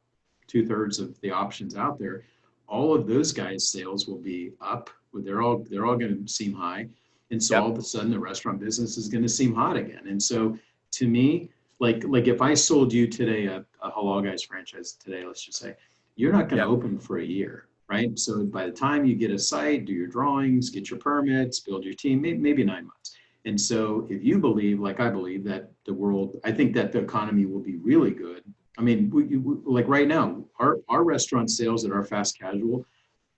2/3 of the options out there. All of those guys' sales will be up. They're all going to seem high. And so all of a sudden the restaurant business is going to seem hot again. And so to me, like if I sold you today a Halal Guys franchise today, let's just say, you're not going to open for a year, right? So by the time you get a site, do your drawings, get your permits, build your team, maybe 9 months. And so if you believe, like I believe, that I think that the economy will be really good. I mean, like right now, our restaurant sales at our fast casual,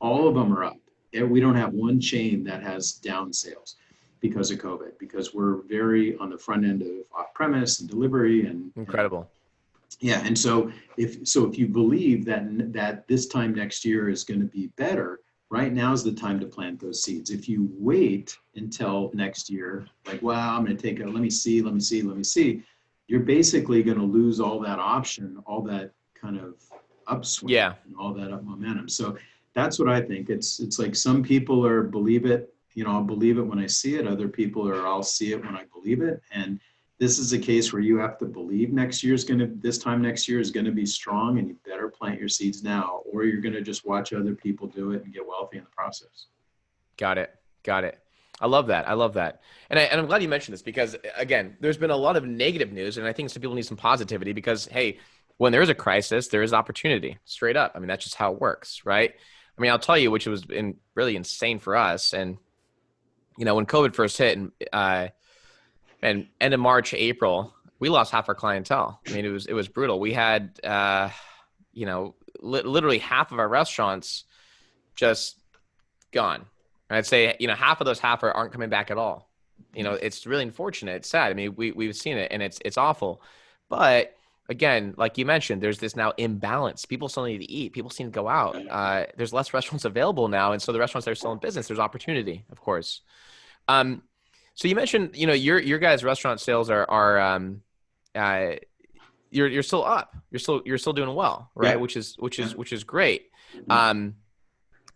all of them are up. We don't have one chain that has down sales because of COVID, because we're very on the front end of off-premise and delivery and incredible. Yeah, and so if you believe that this time next year is going to be better, right now is the time to plant those seeds. If you wait until next year, like, well, I'm going to take let me see, you're basically going to lose all that option, all that kind of upswing, and all that up momentum. So that's what I think. It's like some people believe it, I'll believe it when I see it. Other people I'll see it when I believe it. And this is a case where you have to believe this time next year is going to be strong, and you better plant your seeds now, or you're going to just watch other people do it and get wealthy in the process. Got it. I love that. And I'm glad you mentioned this because, again, there's been a lot of negative news, and I think some people need some positivity because, hey, when there is a crisis, there is opportunity, straight up. I mean, that's just how it works, right? I mean, I'll tell you, which was really insane for us. And, when COVID first hit and end of March, April, we lost half our clientele. I mean, it was brutal. We had, literally half of our restaurants just gone. I'd say, half of those aren't coming back at all. It's really unfortunate. It's sad. I mean, we've seen it and it's awful. But again, like you mentioned, there's this now imbalance. People still need to eat. People still need to go out. There's less restaurants available now. And so the restaurants that are still in business, there's opportunity, of course. So you mentioned, your guys' restaurant sales are you're still up. You're still doing well, right? Yeah. Which is great.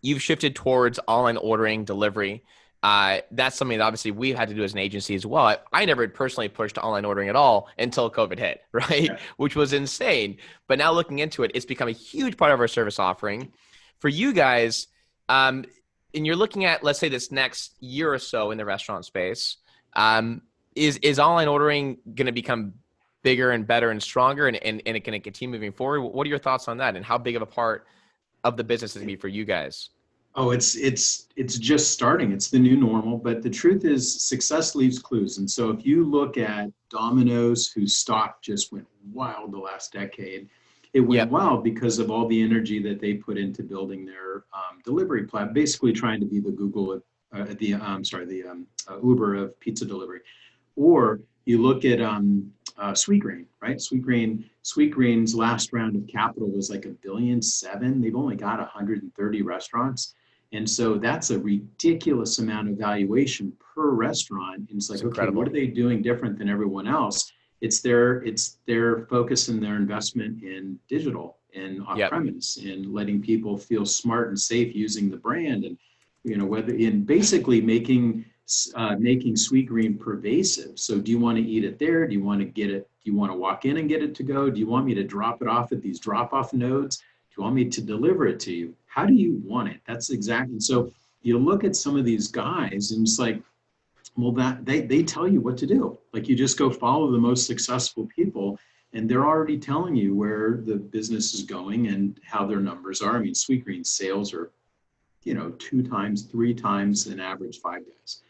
You've shifted towards online ordering, delivery. That's something that obviously we've had to do as an agency as well. I never personally pushed online ordering at all until COVID hit, right? Yeah. Which was insane. But now looking into it, it's become a huge part of our service offering. For you guys, and you're looking at, let's say, this next year or so in the restaurant space, is online ordering going to become bigger and better and stronger, and it going to continue moving forward? What are your thoughts on that, and how big of a part of the business is going to be for you guys? Oh, it's just starting. It's the new normal, but the truth is success leaves clues. And so if you look at Domino's, whose stock just went wild the last decade, it went wild because of all the energy that they put into building their delivery platform, basically trying to be the Google, Uber of pizza delivery. Or you look at Sweetgreen, right? Sweetgreen's last round of capital was like $1.7 billion. They've only got 130 restaurants. And so that's a ridiculous amount of valuation per restaurant. And it's like, okay, what are they doing different than everyone else? It's their focus and their investment in digital and off-premise and letting people feel smart and safe using the brand, and whether in basically making Sweetgreen pervasive. So do you want to eat it there? Do you want to get it? Do you want to walk in and get it to go? Do you want me to drop it off at these drop-off nodes? Do you want me to deliver it to you? How do you want it? That's exactly. So you look at some of these guys and it's like, Well, that they tell you what to do. Like you just go follow the most successful people, and they're already telling you where the business is going and how their numbers are. I mean, Sweetgreen's sales are, 2 times, 3 times an average Five Guys.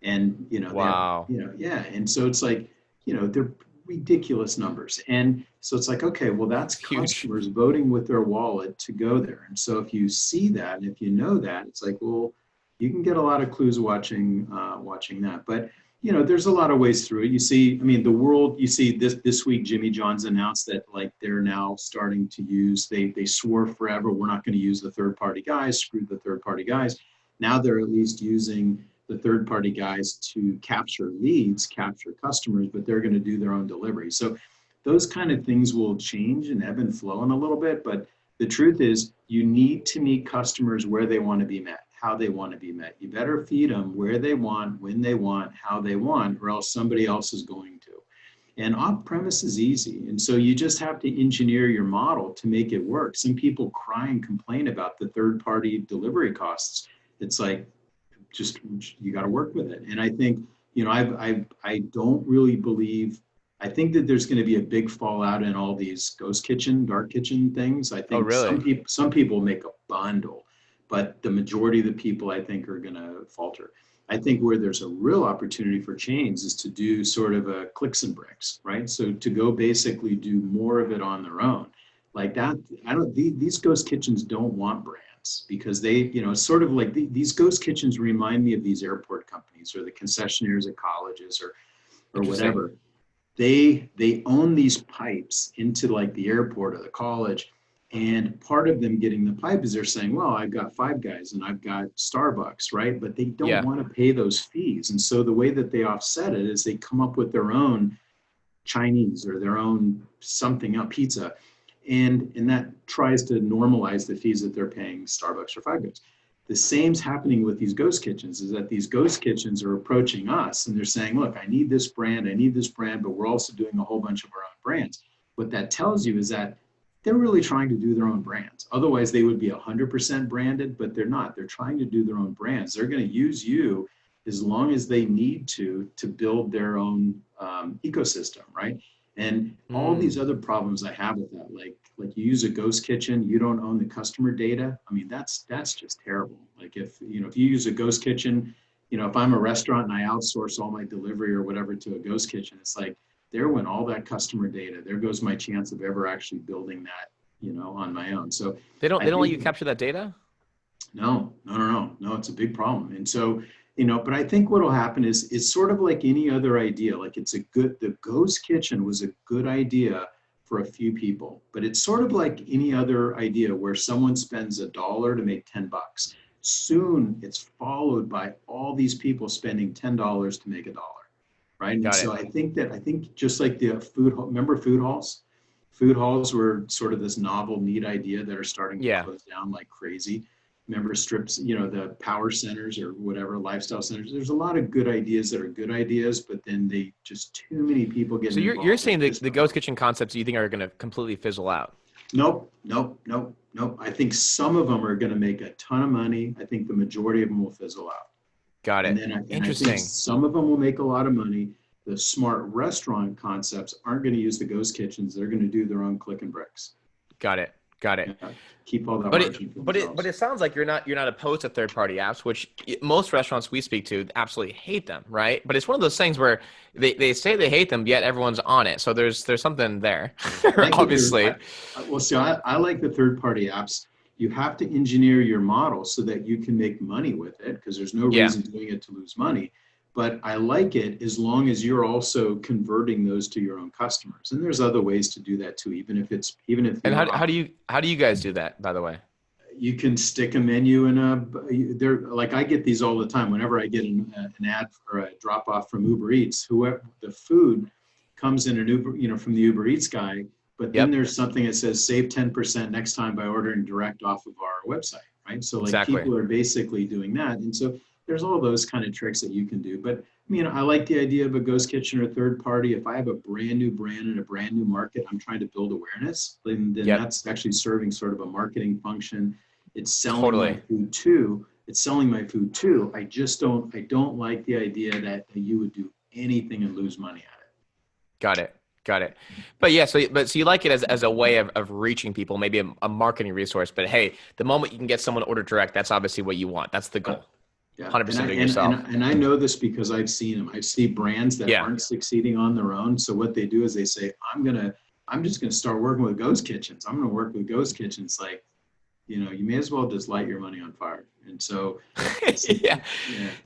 And, they have, Wow. yeah. And so it's like, they're ridiculous numbers. And so it's like, okay, well, that's It's huge. customers voting with their wallet to go there. And so if you see that, and if you know that, it's like, well, you can get a lot of clues watching that. But, there's a lot of ways through it. You see, I mean, you see this week, Jimmy John's announced that like they're now starting to use, they swore forever, we're not going to use the third party guys, screw the third party guys. Now they're at least using the third party guys to capture leads, capture customers, but they're going to do their own delivery. So those kind of things will change and ebb and flow in a little bit. But the truth is you need to meet customers where they want to be met, how they want to be met. You better feed them where they want, when they want, how they want, or else somebody else is going to. And off premise is easy. And so you just have to engineer your model to make it work. Some people cry and complain about the third party delivery costs. It's like, just you got to work with it. And I think, I don't really believe, I think that there's going to be a big fallout in all these ghost kitchen, dark kitchen things. I Oh, think really? some people make a bundle, but the majority of the people I think are going to falter. I think where there's a real opportunity for change is to do sort of a clicks and bricks, right? So to go basically do more of it on their own. Like that, these ghost kitchens don't want brands because they, sort of like these ghost kitchens remind me of these airport companies or the concessionaires at colleges or Interesting. whatever. They own these pipes into like the airport or the college. And part of them getting the pipe is they're saying, well, I've got Five Guys and I've got Starbucks, right? But they don't Yeah. want to pay those fees. And so the way that they offset it is they come up with their own Chinese or their own something else, pizza. And that tries to normalize the fees that they're paying Starbucks or Five Guys. The same's happening with these ghost kitchens is that these ghost kitchens are approaching us and they're saying, look, I need this brand, but we're also doing a whole bunch of our own brands. What that tells you is that they're really trying to do their own brands. Otherwise, they would be 100% branded, but they're not. They're trying to do their own brands. They're going to use you as long as they need to build their own ecosystem, right? And all Mm. these other problems I have with that, like you use a ghost kitchen, you don't own the customer data. I mean, that's just terrible. Like if you use a ghost kitchen, if I'm a restaurant and I outsource all my delivery or whatever to a ghost kitchen, it's like there went all that customer data. There goes my chance of ever actually building that, on my own. So They don't I they don't let you think capture that data? no, it's a big problem. And so, but I think what will happen is it's sort of like any other idea. Like the ghost kitchen was a good idea for a few people, but it's sort of like any other idea where someone spends $1 to make $10. Soon it's followed by all these people spending $10 to make $1. Right. And Got so it. I think just like the remember food halls? Food halls were sort of this novel, neat idea that are starting to Yeah. close down like crazy. Member strips, the power centers or whatever, lifestyle centers. There's a lot of good ideas that are good ideas, but then they just too many people So getting you're involved. They saying just the don't ghost work. kitchen concepts you think are going to completely fizzle out? Nope. I think some of them are going to make a ton of money. I think the majority of them will fizzle out. Got And it. then I think Interesting. some of them will make a lot of money. The smart restaurant concepts aren't going to use the ghost kitchens. They're going to do their own click and bricks. Got it. Got it. Yeah, keep all that But it margin for but it but themselves. it sounds like you're not opposed to third party apps, which most restaurants we speak to absolutely hate them, right? But it's one of those things where they say they hate them, yet everyone's on it. So there's something there, I like that obviously. well, see, I like the third party apps. You have to engineer your model so that you can make money with it because there's no Yeah. reason doing it to lose money. But I like it as long as you're also converting those to your own customers. And there's other ways to do that too, even if And you're how do you guys do that, by the way? you can stick a menu in there. Like I get these all the time whenever I get an ad or a drop off from Uber Eats. Whoever the food comes in an Uber, from the Uber Eats guy, but then Yep. there's something that says save 10% next time by ordering direct off of our website, right? So like Exactly. people are basically doing that, and so there's all those kind of tricks that you can do. But I like the idea of a ghost kitchen or third party. If I have a brand new brand in a brand new market, I'm trying to build awareness, then Yep. that's actually serving sort of a marketing function. It's selling my Totally. food too, It's selling my food too. I don't like the idea that you would do anything and lose money at it. Got it. Got it. But yeah, so you like it as a way of reaching people, maybe a marketing resource. But hey, the moment you can get someone to order direct, that's obviously what you want. That's the goal. Yeah. 100% doing yourself. And I know this because I've seen them. I see brands that Yeah. aren't succeeding on their own. So what they do is they say, I'm just gonna start working with ghost kitchens. I'm gonna work with ghost kitchens. Like, you may as well just light your money on fire. And so Yeah.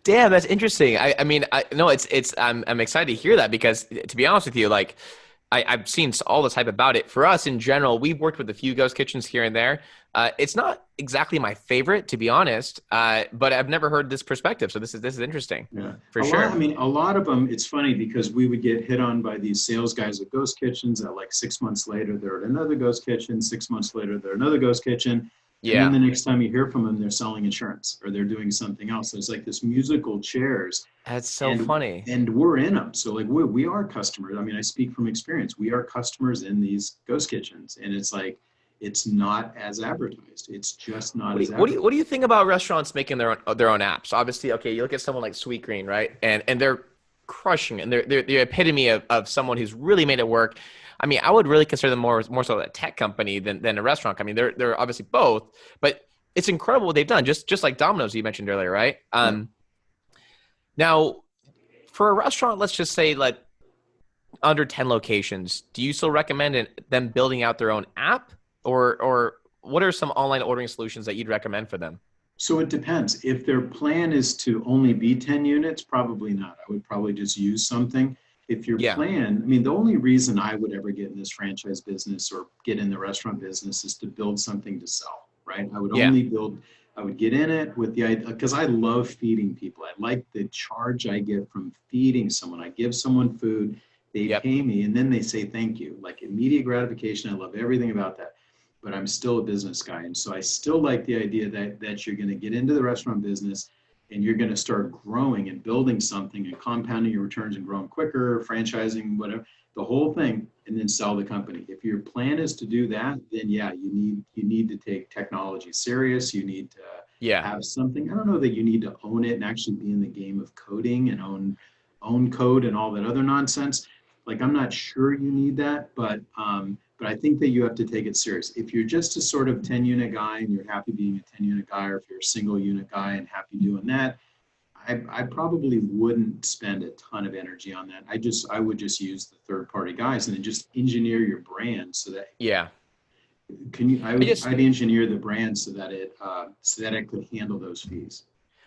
Damn, that's interesting. I mean, no, I'm excited to hear that because to be honest with you, like I've seen all this hype about it. For us in general, we've worked with a few ghost kitchens here and there. It's not exactly my favorite, to be honest, but I've never heard this perspective. So this is interesting. Yeah, for sure. A lot of them, it's funny because we would get hit on by these sales guys at ghost kitchens that like 6 months later, they're at another ghost kitchen, 6 months later, they're another ghost kitchen. Yeah. And then the next time you hear from them, they're selling insurance or they're doing something else. So it's like this musical chairs. That's so funny. And we're in them. So like we are customers. I mean, I speak from experience. We are customers in these ghost kitchens. And it's like, it's not as advertised. It's just not as advertised. What do you think about restaurants making their own apps? Obviously, okay, you look at someone like Sweetgreen, right? And they're crushing it. And they're the epitome of someone who's really made it work. I mean, I would really consider them more so a tech company than a restaurant. I mean, they're obviously both, but it's incredible what they've done. Just like Domino's you mentioned earlier, right? Now, for a restaurant, let's just say like under 10 locations, do you still recommend them building out their own app, or what are some online ordering solutions that you'd recommend for them? So it depends. If their plan is to only be 10 units, probably not. I would probably just use something. If your plan, I mean, the only reason I would ever get in this franchise business or get in the restaurant business is to build something to sell, right? I would I would get in it with the idea, because I love feeding people. I like the charge I get from feeding someone. I give someone food, they pay me, and then they say thank you. Like immediate gratification. I love everything about that. But I'm still a business guy. And so I still like the idea that you're going to get into the restaurant business and you're going to start growing and building something and compounding your returns and growing quicker, franchising, whatever, the whole thing, and then sell the company. If your plan is to do that, then you need to take technology serious. You need to have something. I don't know that you need to own it and actually be in the game of coding and own code and all that other nonsense. Like, I'm not sure you need that, but I think that you have to take it serious. If you're just a sort of 10 unit guy and you're happy being a 10 unit guy, or if you're a single unit guy and happy doing that, I probably wouldn't spend a ton of energy on that. I would just use the third party guys and then just engineer your brand so that I'd engineer the brand so that it could handle those fees.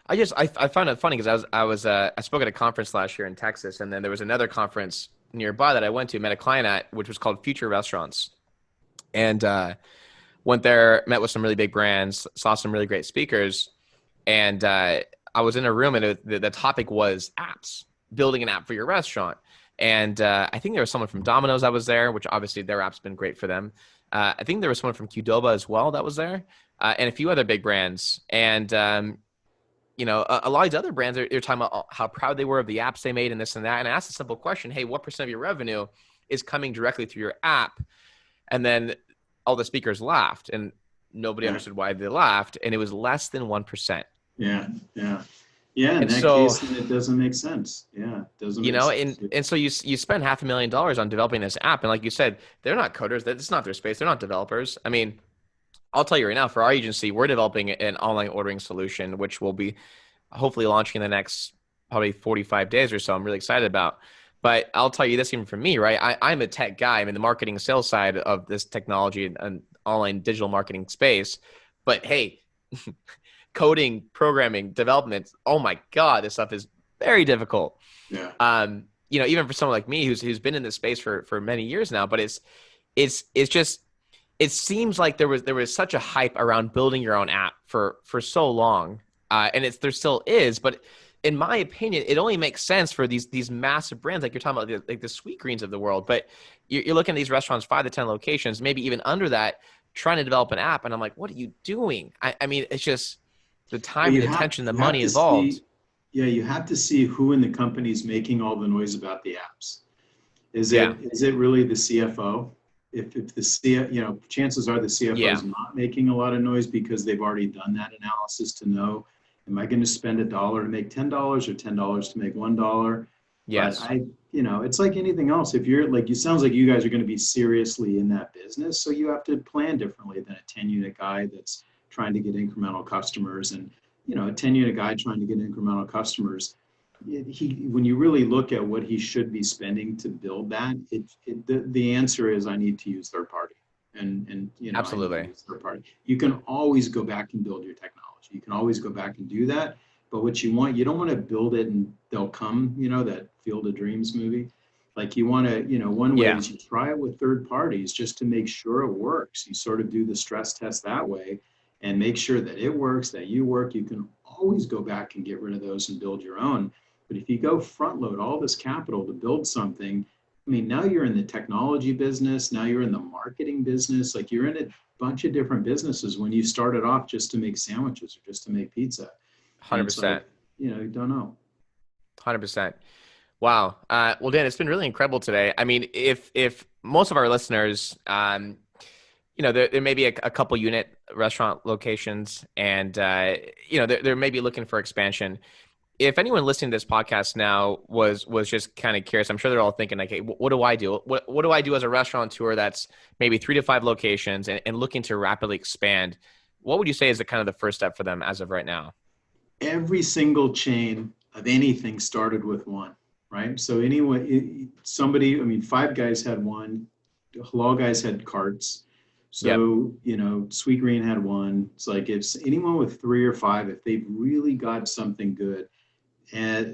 I found it funny because I spoke at a conference last year in Texas, and then there was another conference nearby that I went to, met a client at, which was called Future Restaurants, and went there, met with some really big brands, saw some really great speakers, and I was in a room, and the topic was apps, building an app for your restaurant. And I think there was someone from Domino's that was there, which obviously their app's been great for them. I think there was someone from QDOBA as well that was there, and a few other big brands. And a lot of these other brands, they're talking about how proud they were of the apps they made and this and that. And I asked a simple question: hey, what % of your revenue is coming directly through your app? And then all the speakers laughed, and nobody understood why they laughed, and it was less than 1%. Yeah. In that case, it doesn't make sense. Yeah, it doesn't. Make sense. And so you spend $500,000 on developing this app, and like you said, they're not coders. That's not their space. They're not developers. I mean, I'll tell you right now, for our agency, we're developing an online ordering solution, which will be hopefully launching in the next probably 45 days or so. I'm really excited about. But I'll tell you this, even for me, right? I'm a tech guy. I'm in the marketing sales side of this technology and online digital marketing space. But hey, coding, programming, development, oh my God, this stuff is very difficult. Yeah. Even for someone like me who's been in this space for many years now, but it's just, it seems like there was such a hype around building your own app for so long. And there still is, but in my opinion, it only makes sense for these massive brands like you're talking about, like the Sweetgreens of the world. But you're looking at these restaurants, 5 to 10 locations, maybe even under that, trying to develop an app. And I'm like, what are you doing? I mean, it's just the time and attention, the money involved. You have to see who in the company is making all the noise about the apps. Is it really the CFO? If the chances are the CFO is not making a lot of noise because they've already done that analysis to know Am I going to spend $1 to make $10 or $10 to make $1? But Yes. it's like anything else. If you're like, it sounds like you guys are going to be seriously in that business. So you have to plan differently than a 10 unit guy that's trying to get incremental customers. And, a 10 unit guy trying to get incremental customers, when you really look at what he should be spending to build that, the answer is I need to use third party. And I need to Absolutely. use third party. You can always go back and build your technology. You can always go back and do that. But what you don't want to build it and they'll come, that Field of Dreams movie. Like you want to, one way Yeah. is you try it with third parties just to make sure it works. You sort of do the stress test that way and make sure that it works, that you work. You can always go back and get rid of those and build your own. But if you go front load all this capital to build something, I mean, now you're in the technology business. Now you're in the marketing business. Like you're in a bunch of different businesses when you started off just to make sandwiches or just to make pizza. And it's 100%. like, you don't know. 100%. Wow. Well, Dan, it's been really incredible today. I mean, if most of our listeners, there may be a couple unit restaurant locations and, they're maybe looking for expansion. If anyone listening to this podcast now was just kind of curious, I'm sure they're all thinking like, hey, what do I do? What do I do as a restaurateur that's maybe 3 to 5 locations and looking to rapidly expand? What would you say is the kind of the first step for them as of right now? Every single chain of anything started with one, right? So anyway, somebody, I mean, Five Guys had one, Halal Guys had carts. Yep. So, Sweet Green had one. It's like if anyone with 3 or 5, if they've really got something good, and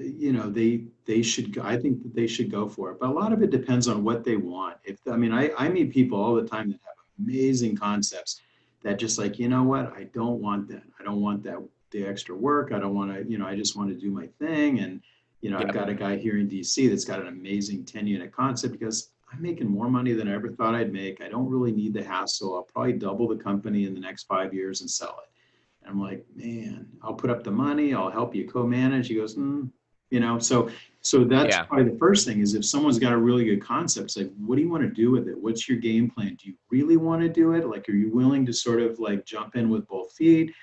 they should, I think that they should go for it. But a lot of it depends on what they want. I meet people all the time that have amazing concepts that just like, you know what, I don't want that. I don't want that, the extra work. I don't want to, I just want to do my thing. And, I've Yep. got a guy here in DC that's got an amazing 10 unit concept because I'm making more money than I ever thought I'd make. I don't really need the hassle. I'll probably double the company in the next 5 years and sell it. And I'm like, man, I'll put up the money. I'll help you co-manage. He goes, so that's Yeah. probably the first thing is if someone's got a really good concept, it's like, what do you want to do with it? What's your game plan? Do you really want to do it? Like, are you willing to sort of like jump in with both feet?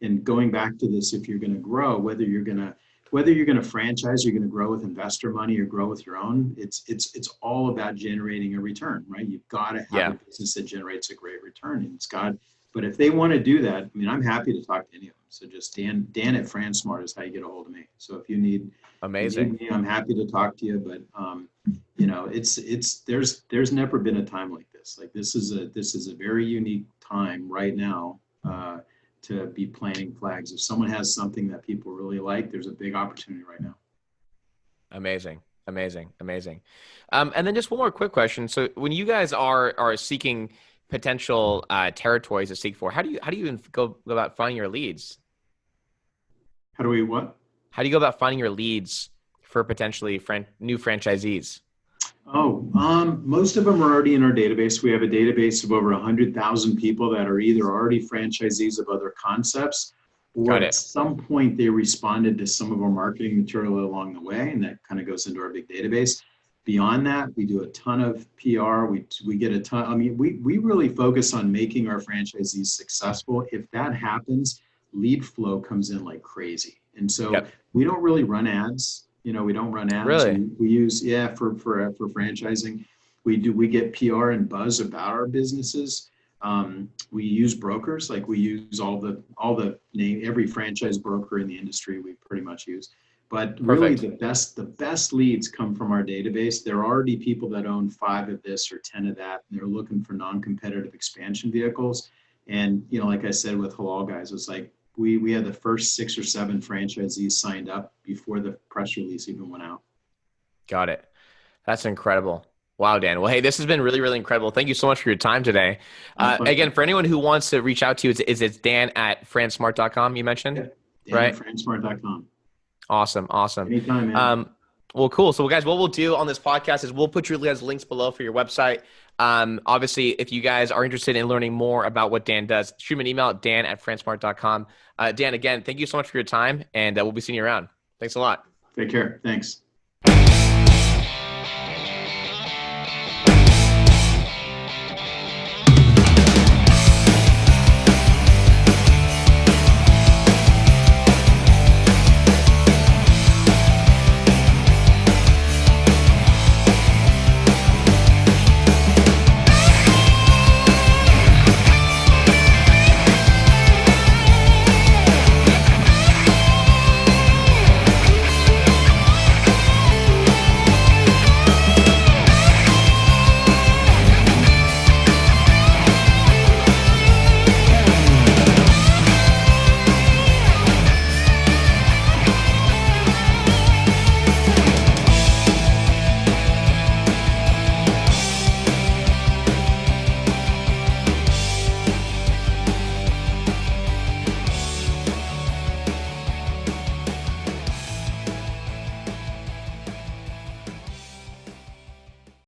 And going back to this, if you're going to grow, whether you're going to franchise, you're going to grow with investor money or grow with your own, it's all about generating a return, right? You've got to have Yeah. a business that generates a great return. And but if they want to do that, I mean, I'm happy to talk to any of them. So just Dan at Fransmart is how you get a hold of me. So if you need Amazing. me, I'm happy to talk to you. But there's never been a time like this. Like this is a very unique time right now to be planting flags. If someone has something that people really like, there's a big opportunity right now. Amazing. Amazing. Amazing. And then just one more quick question. So when you guys are seeking potential territories to seek for, how do you even go about finding your leads? How do we what? How do you go about finding your leads for potentially new franchisees? Most of them are already in our database. We have a database of over 100,000 people that are either already franchisees of other concepts, or Got at it. some point they responded to some of our marketing material along the way, and that kind of goes into our big database. Beyond that, we do a ton of PR. We get a ton. I mean, we really focus on making our franchisees successful. If that happens, lead flow comes in like crazy. And so Yep. we don't really run ads. We don't run ads. Really? We use, for franchising, we get PR and buzz about our businesses. We use brokers, like we use all the name, every franchise broker in the industry we pretty much use. But really Perfect. the best leads come from our database. There are already people that own 5 of this or 10 of that, and they're looking for non-competitive expansion vehicles. And, like I said, with Halal Guys, it's like we had the first 6 or 7 franchisees signed up before the press release even went out. Got it. That's incredible. Wow, Dan. Well, hey, this has been really, really incredible. Thank you so much for your time today. My pleasure. Again, for anyone who wants to reach out to you, it's Dan at fransmart.com, you mentioned, Yeah. Dan at right? fransmart.com. Awesome. Awesome. Anytime, man. Well, cool. So guys, what we'll do on this podcast is we'll put your guys' links below for your website. Obviously, if you guys are interested in learning more about what Dan does, shoot me an email at dan at fransmart.com. Dan, again, thank you so much for your time, and we'll be seeing you around. Thanks a lot. Take care. Thanks.